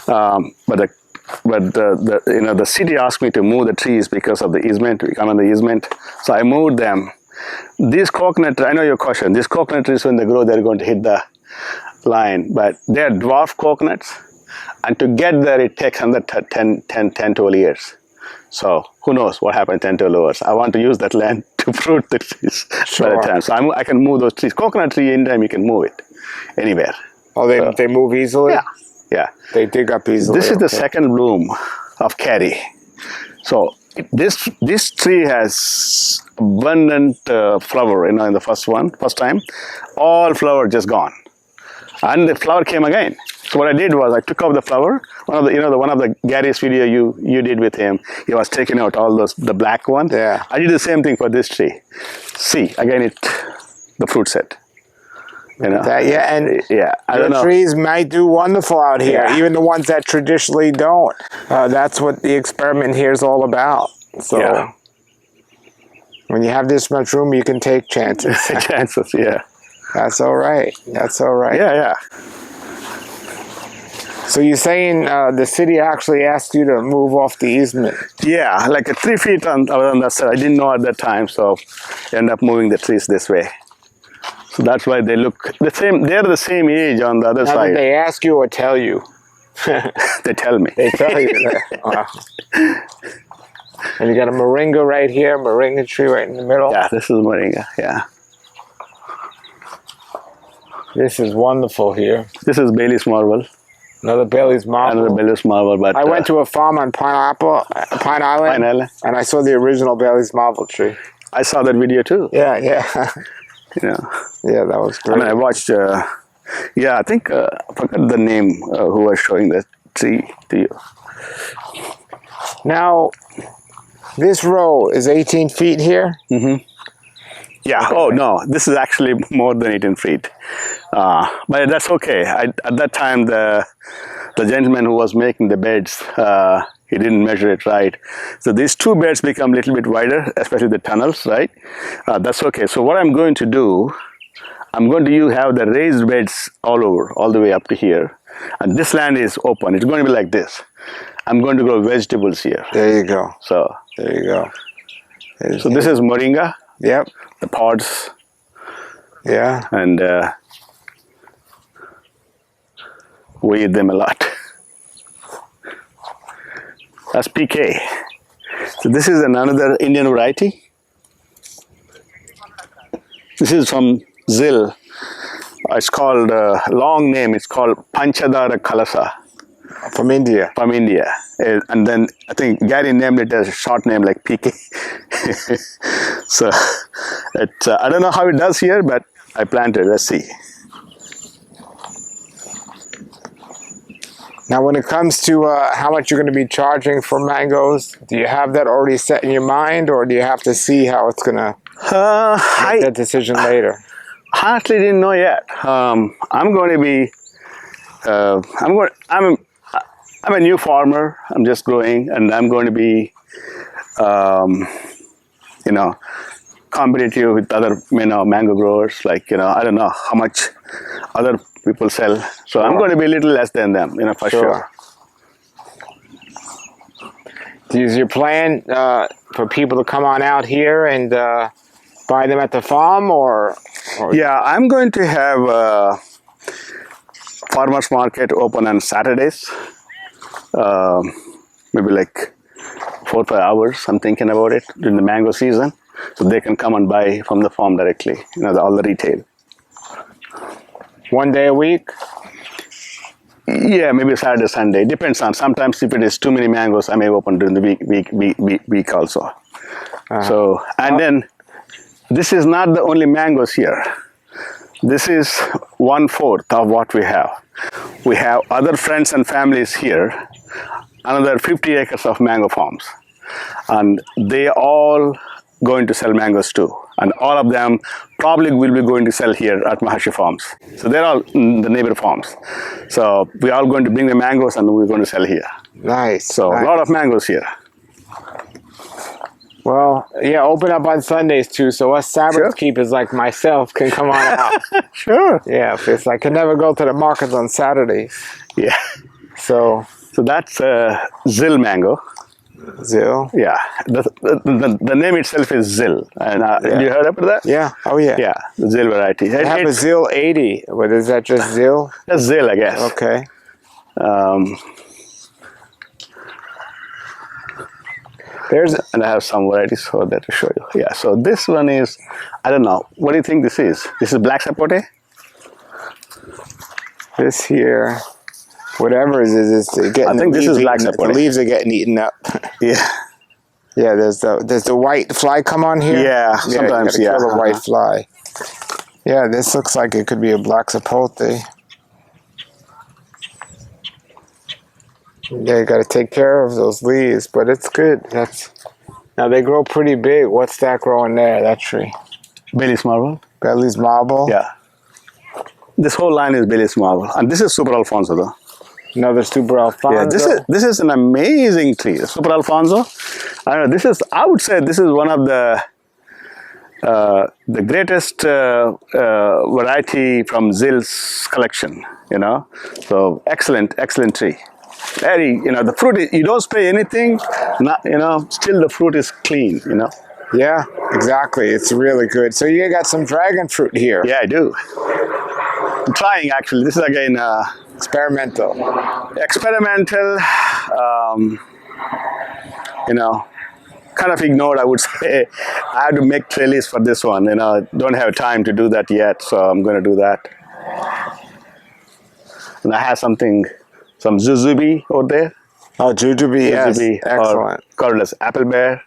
but the city asked me to move the trees because of the easement. We come on the easement, so I moved them. These coconut, I know your question. These coconut trees, when they grow, they're going to hit the line, but they're dwarf coconuts, and to get there, it takes another 10, 12 years. So who knows what happened 10 to lowers. I want to use that land to fruit the trees by the time. So I can move those trees. Coconut tree, anytime you can move it, anywhere. Oh, they move easily? Yeah, yeah. They dig up easily. This is the second bloom of Carrie. So this tree has abundant flower, in the first time. All flower just gone. And the flower came again. So what I did was I took out the flower. One of the Gary's video you did with him, he was taking out all the black one. Yeah. I did the same thing for this tree. See, again the fruit set. I don't know. Trees might do wonderful out here, even the ones that traditionally don't. That's what the experiment here is all about. So when you have this much room, you can take chances. Chances, yeah. That's all right. That's all right. Yeah, yeah. So you're saying the city actually asked you to move off the easement? Yeah, like 3 feet on that side. I didn't know at that time, so I ended up moving the trees this way. So that's why they look the same. They're the same age on the other side. Did they ask you or tell you? They tell me. They tell you that. Wow. And you got a moringa right here, moringa tree right in the middle. Yeah, this is moringa. Yeah. This is wonderful here. This is Bailey's marble. Another Bailey's marble. Another Bailey's marble, but I went to a farm on Pine Island, and I saw the original Bailey's marble tree. I saw that video too. Yeah, yeah. Yeah, that was great. I watched. I think I forgot the name who was showing that tree to you. Now, this row is 18 feet here. Mm-hmm. Yeah. Okay. Oh no, this is actually more than 18 feet, but that's okay. At that time, the gentleman who was making the beds, he didn't measure it right. So these two beds become a little bit wider, especially the tunnels, right? That's okay. So what I'm going to do, I'm going to have the raised beds all over, all the way up to here. And this land is open. It's going to be like this. I'm going to grow vegetables here. There you go. So there you go. So this is moringa. Yep. The pods. Yeah. And we eat them a lot. That's PK. So this is another Indian variety. This is from Zil. It's called, long name, it's called Panchadara Kalasa. From India. From India. And then I think Gary named it as a short name like PK. So it's, I don't know how it does here, but I planted. Let's see. Now, when it comes to how much you're going to be charging for mangoes, do you have that already set in your mind, or do you have to see how it's going to make that decision later? I honestly didn't know yet. I'm going to be. I'm a new farmer. I'm just growing, and I'm going to be, competitive with other, mango growers. Like, I don't know how much other people sell. So I'm going to be a little less than them, for sure. Is your plan for people to come on out here and buy them at the farm, or? Yeah, I'm going to have a farmers market open on Saturdays. Maybe like 4 or 5 hours. I'm thinking about it during the mango season, so they can come and buy from the farm directly. All the retail. 1 day a week? Yeah, maybe Saturday, Sunday. Depends on. Sometimes if it is too many mangoes, I may open during the week also. So, and then this is not the only mangoes here. This is 1/4 of what we have. We have other friends and families here, another 50 acres of mango farms. And they all going to sell mangoes too. And all of them probably will be going to sell here at Mahashi Farms. So they're all the neighbor farms. So we're all going to bring the mangoes and we're going to sell here. Nice. So nice. A lot of mangoes here. Well, yeah, open up on Sundays too, so us Sabbath keepers like myself can come on out. Sure. Yeah, because I can never go to the markets on Saturdays. Yeah. So that's Zil mango. Zil? Yeah. The name itself is Zil. And you heard about that? Yeah. Oh, yeah. Yeah, the Zil variety. I have a Zil 80. What is that, just Zil? That's Zil, I guess. Okay. And I have some varieties for that to show you. Yeah, so this one is, I don't know, what do you think this is? This is black sapote? This here, whatever it is getting. I think this is black sapote. The leaves are getting eaten up. Yeah. Yeah, there's the white fly come on here. Yeah, sometimes, you gotta kill the white fly. Yeah, this looks like it could be a black sapote. Yeah, you gotta take care of those leaves, but it's good. Now they grow pretty big. What's that growing there? That tree? Bailey's marble. Bailey's marble. Yeah. This whole line is Bailey's marble, and this is Super Alfonso though. Another Super Alfonso. Yeah, this is an amazing tree. Super Alfonso. I don't know. I would say this is one of the greatest variety from Zill's collection. You know, so excellent tree. Very, the fruit. You don't spray anything. Still the fruit is clean. Yeah, exactly. It's really good. So you got some dragon fruit here. Yeah, I do. I'm trying actually. This is again. Experimental. Kind of ignored, I would say. I had to make trellis for this one. Don't have time to do that yet, so I'm going to do that. And I have some jujube over there. Oh, jujube, yes. Excellent. Called as apple bear.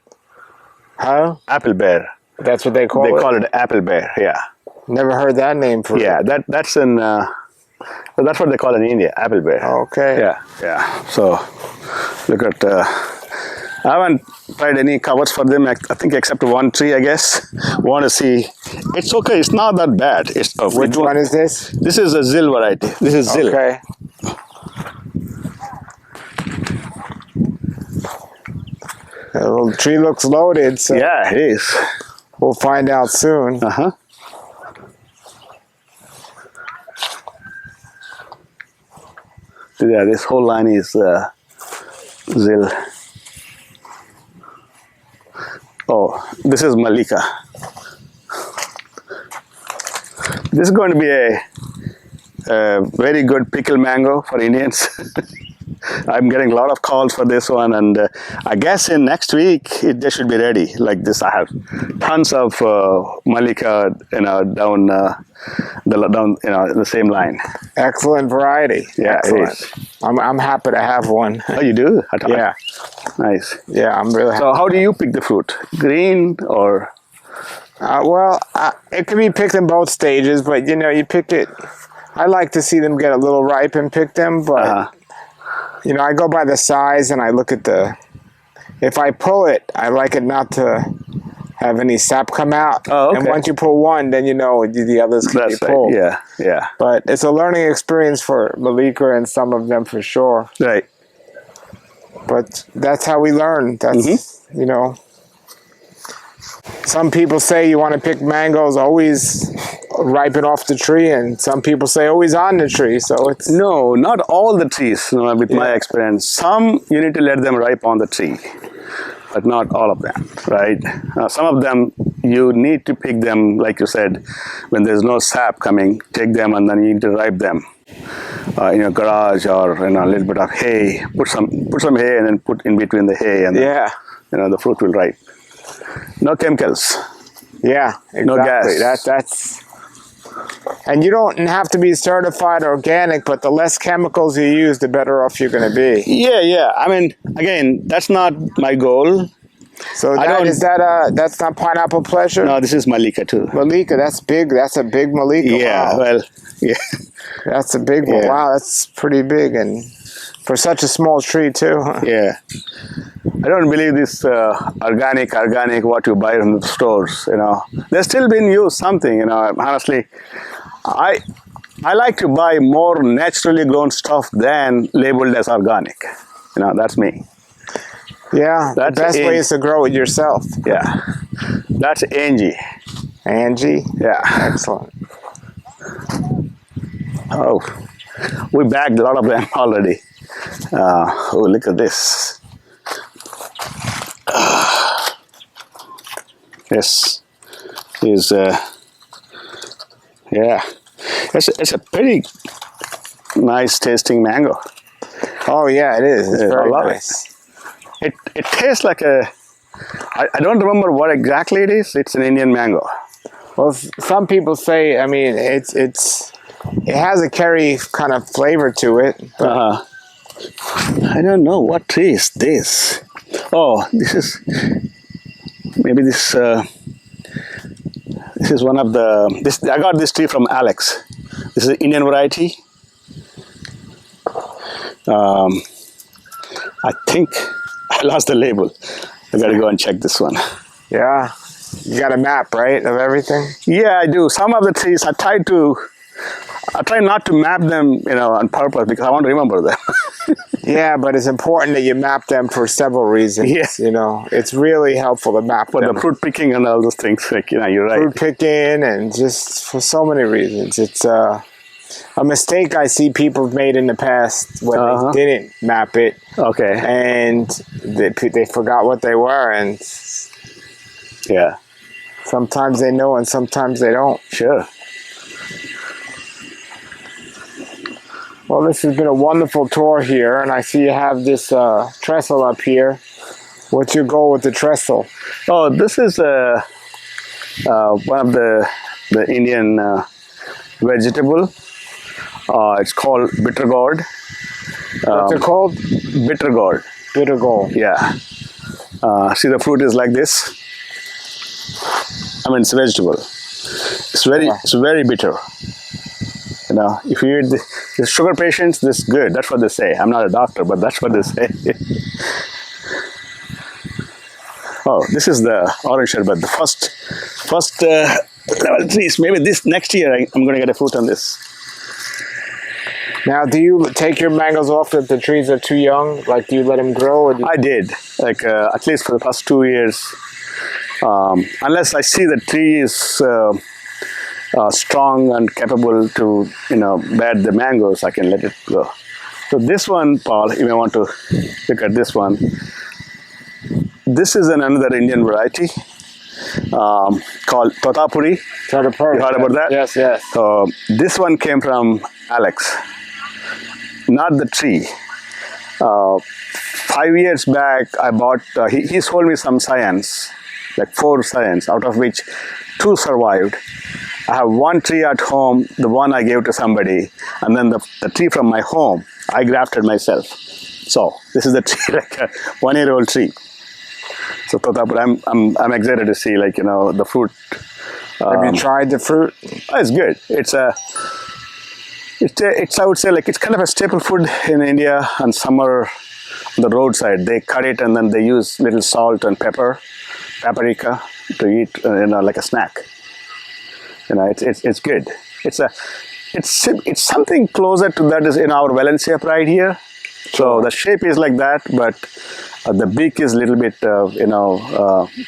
Huh? Apple bear. That's what they call it? They call it apple bear, yeah. Never heard that name for it. Yeah, that's in... that's what they call it in India, apple bear. Okay. Yeah. So, look at... I haven't tried any covers for them, I think, except one tree, I guess. Want to see. It's okay. It's not that bad. Which one is this? This is a Zill variety. This is Zill. Okay. The little tree looks loaded, so... Yeah, it is. We'll find out soon. Uh-huh. Yeah, this whole line is Zill. Oh, this is Malika. This is going to be a very good pickle mango for Indians. I'm getting a lot of calls for this one, and I guess in next week they should be ready. Like this, I have tons of Malika, down the same line. Excellent variety. Yeah, excellent. It is. I'm happy to have one. Oh, you do? Yeah. Nice. Yeah, I'm really happy. So how do you pick the fruit? Green or? It can be picked in both stages, but you pick it. I like to see them get a little ripe and pick them, but I go by the size and I look at if I pull it, I like it not to have any sap come out. Oh, okay. And once you pull one, then the others can be pulled. Right. Yeah. But it's a learning experience for Malika and some of them for sure. Right. But that's how we learn. That's, some people say you want to pick mangoes always ripen off the tree, and some people say always on the tree. So it's... No, not all the trees, with my experience. Some, you need to let them ripe on the tree, but not all of them, right? Some of them, you need to pick them, like you said, when there's no sap coming, take them and then you need to ripe them in your garage or in a little bit of hay. Put some hay and then put in between the hay, and then, the fruit will ripe. No chemicals. Yeah, exactly. No gas. That's... And you don't have to be certified organic, but the less chemicals you use, the better off you're going to be. Yeah. I mean, again, that's not my goal. So that's not Pineapple Pleasure? No, this is Malika too. Malika, that's big. That's a big Malika. Yeah, wow. Yeah. That's a big one. Yeah. Wow, that's pretty big, and for such a small tree too. Huh? Yeah. I don't believe this organic what you buy from the stores, They're still being used something, honestly. I like to buy more naturally grown stuff than labeled as organic. That's me. Yeah, the best way is to grow it yourself. Yeah. That's Angie. Angie? Yeah. Excellent. Oh, we bagged a lot of them already. Look at this. This is, it's a pretty nice tasting mango. Oh yeah, it is. It's very nice. It tastes like a I don't remember what exactly it is. It's an Indian mango. Well, some people say, I mean, it has a curry kind of flavor to it. But I don't know what tree is this. Oh, this is maybe this. This is one of the. This I got this tree from Alex. This is an Indian variety. I think I lost the label. I gotta go and check this one. Yeah, you got a map, right, of everything? Yeah, I do. Some of the trees I try not to map them, on purpose because I want to remember them. Yeah, but it's important that you map them for several reasons. Yeah. It's really helpful to map For them. the fruit picking and all those things, you're right. Fruit picking and just for so many reasons. It's a mistake I see people have made in the past when they didn't map it. Okay. And they forgot what they were, and Yeah. sometimes they know and sometimes they don't. Sure. Well, this has been a wonderful tour here, and I see you have this trestle up here. What's your goal with the trestle? Oh, this is one of the Indian vegetable. It's called bitter gourd. What's it called? Bitter gourd. Bitter gourd. Yeah. See, the fruit is like this. I mean, it's a vegetable. It's very bitter. If you eat the sugar patients, this is good. That's what they say. I'm not a doctor, but that's what they say. Oh, this is the orange sherbet. The first level trees. Maybe this next year I'm going to get a fruit on this. Now, do you take your mangoes off if the trees are too young? Like, do you let them grow? Or I did, at least for the past 2 years. Unless I see the tree is strong and capable to, bear the mangoes, I can let it go. So this one, Paul, you may want to look at this one. This is another Indian variety called Totapuri. Totapuri. You heard about that? Yes, yes. So this one came from Alex, not the tree. 5 years back, I bought, he sold me some science, like 4 science, out of which 2 survived. I have 1 tree at home, the one I gave to somebody, and then the tree from my home, I grafted myself. So this is the tree, like a 1-year-old tree. So Totapur, I'm excited to see, the fruit. Have you tried the fruit? It's good. It's I would say, it's kind of a staple food in India. And summer on the roadside, they cut it and then they use little salt and paprika to eat, like a snack. It's good. It's something closer to that is in our Valencia pride here. So the shape is like that, but the beak is a little bit,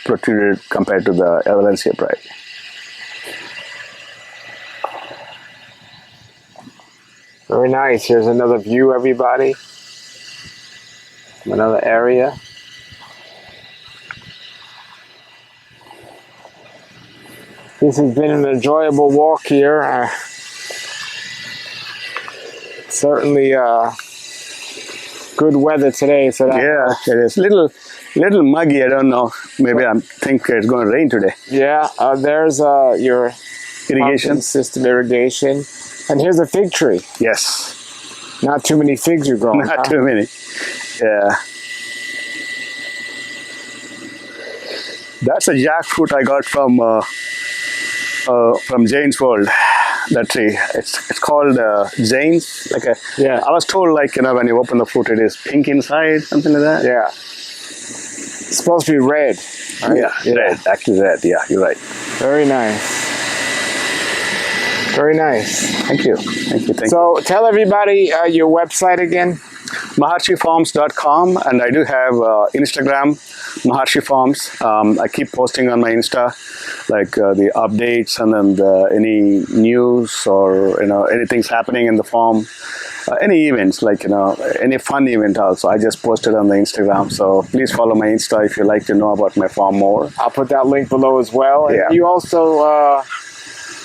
protruded compared to the Valencia pride. Very nice. Here's another view, everybody. Another area. This has been an enjoyable walk here. Certainly good weather today. So Yeah, it is. Little muggy. I don't know. Maybe I think it's going to rain today. Yeah, there's your Irrigation system, irrigation. And here's a fig tree. Yes. Not too many figs are growing. Not too many. Yeah. That's a jackfruit I got from Jane's World. That tree. It's called Jane's. Yeah. I was told when you open the fruit, it is pink inside, something like that. Yeah. It's supposed to be red. Right? Yeah, red. Actually red. Yeah, you're right. Very nice. Very nice. Thank you. So tell everybody your website again. MaharshiFarms.com, and I do have Instagram, Maharshi Farms. I keep posting on my Insta, the updates and then any news or anything's happening in the farm, any events any fun event also. I just posted on the Instagram, so please follow my Insta if you like to know about my farm more. I'll put that link below as well. Yeah. And you also.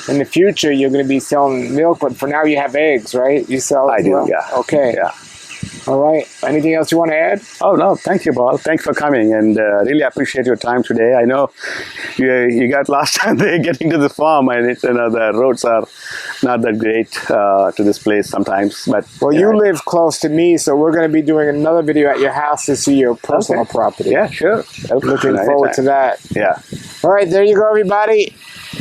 In the future, you're going to be selling milk, but for now you have eggs, right? You sell. I do, well? yeah. Okay. Yeah. All right. Anything else you want to add? Oh no, thank you, Paul. Thanks for coming, and really appreciate your time today. I know you got lost time there getting to the farm, and the roads are not that great to this place sometimes. But Well, you live close to me, so we're going to be doing another video at your house to see your personal property. Yeah, sure. Looking forward to that. Yeah. All right, there you go, everybody.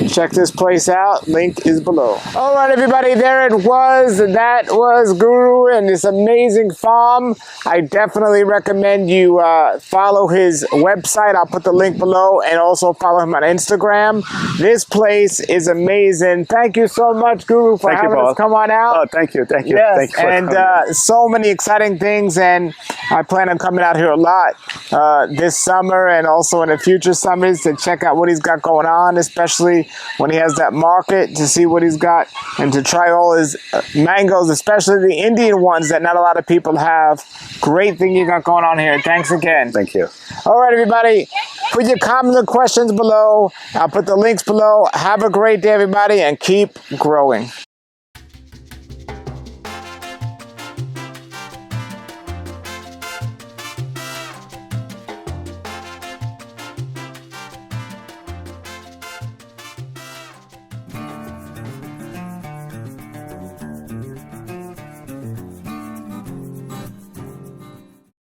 Check this place out. Link is below. All right, everybody, there it was. That was Guru and this amazing farm. I definitely recommend you follow his website. I'll put the link below, and also follow him on Instagram. This place is amazing. Thank you so much, Guru, for having us come on out. Oh, thank you. Thank you. Yes, thank you for and so many exciting things, and I plan on coming out here a lot this summer and also in the future summers to check out what he's got going on, especially when he has that market, to see what he's got and to try all his mangoes, especially the Indian ones that not a lot of people have. Great thing you got going on here. Thanks again. Thank you. All right, everybody, put your comments and questions below. I'll put the links below. Have a great day, everybody, and keep growing.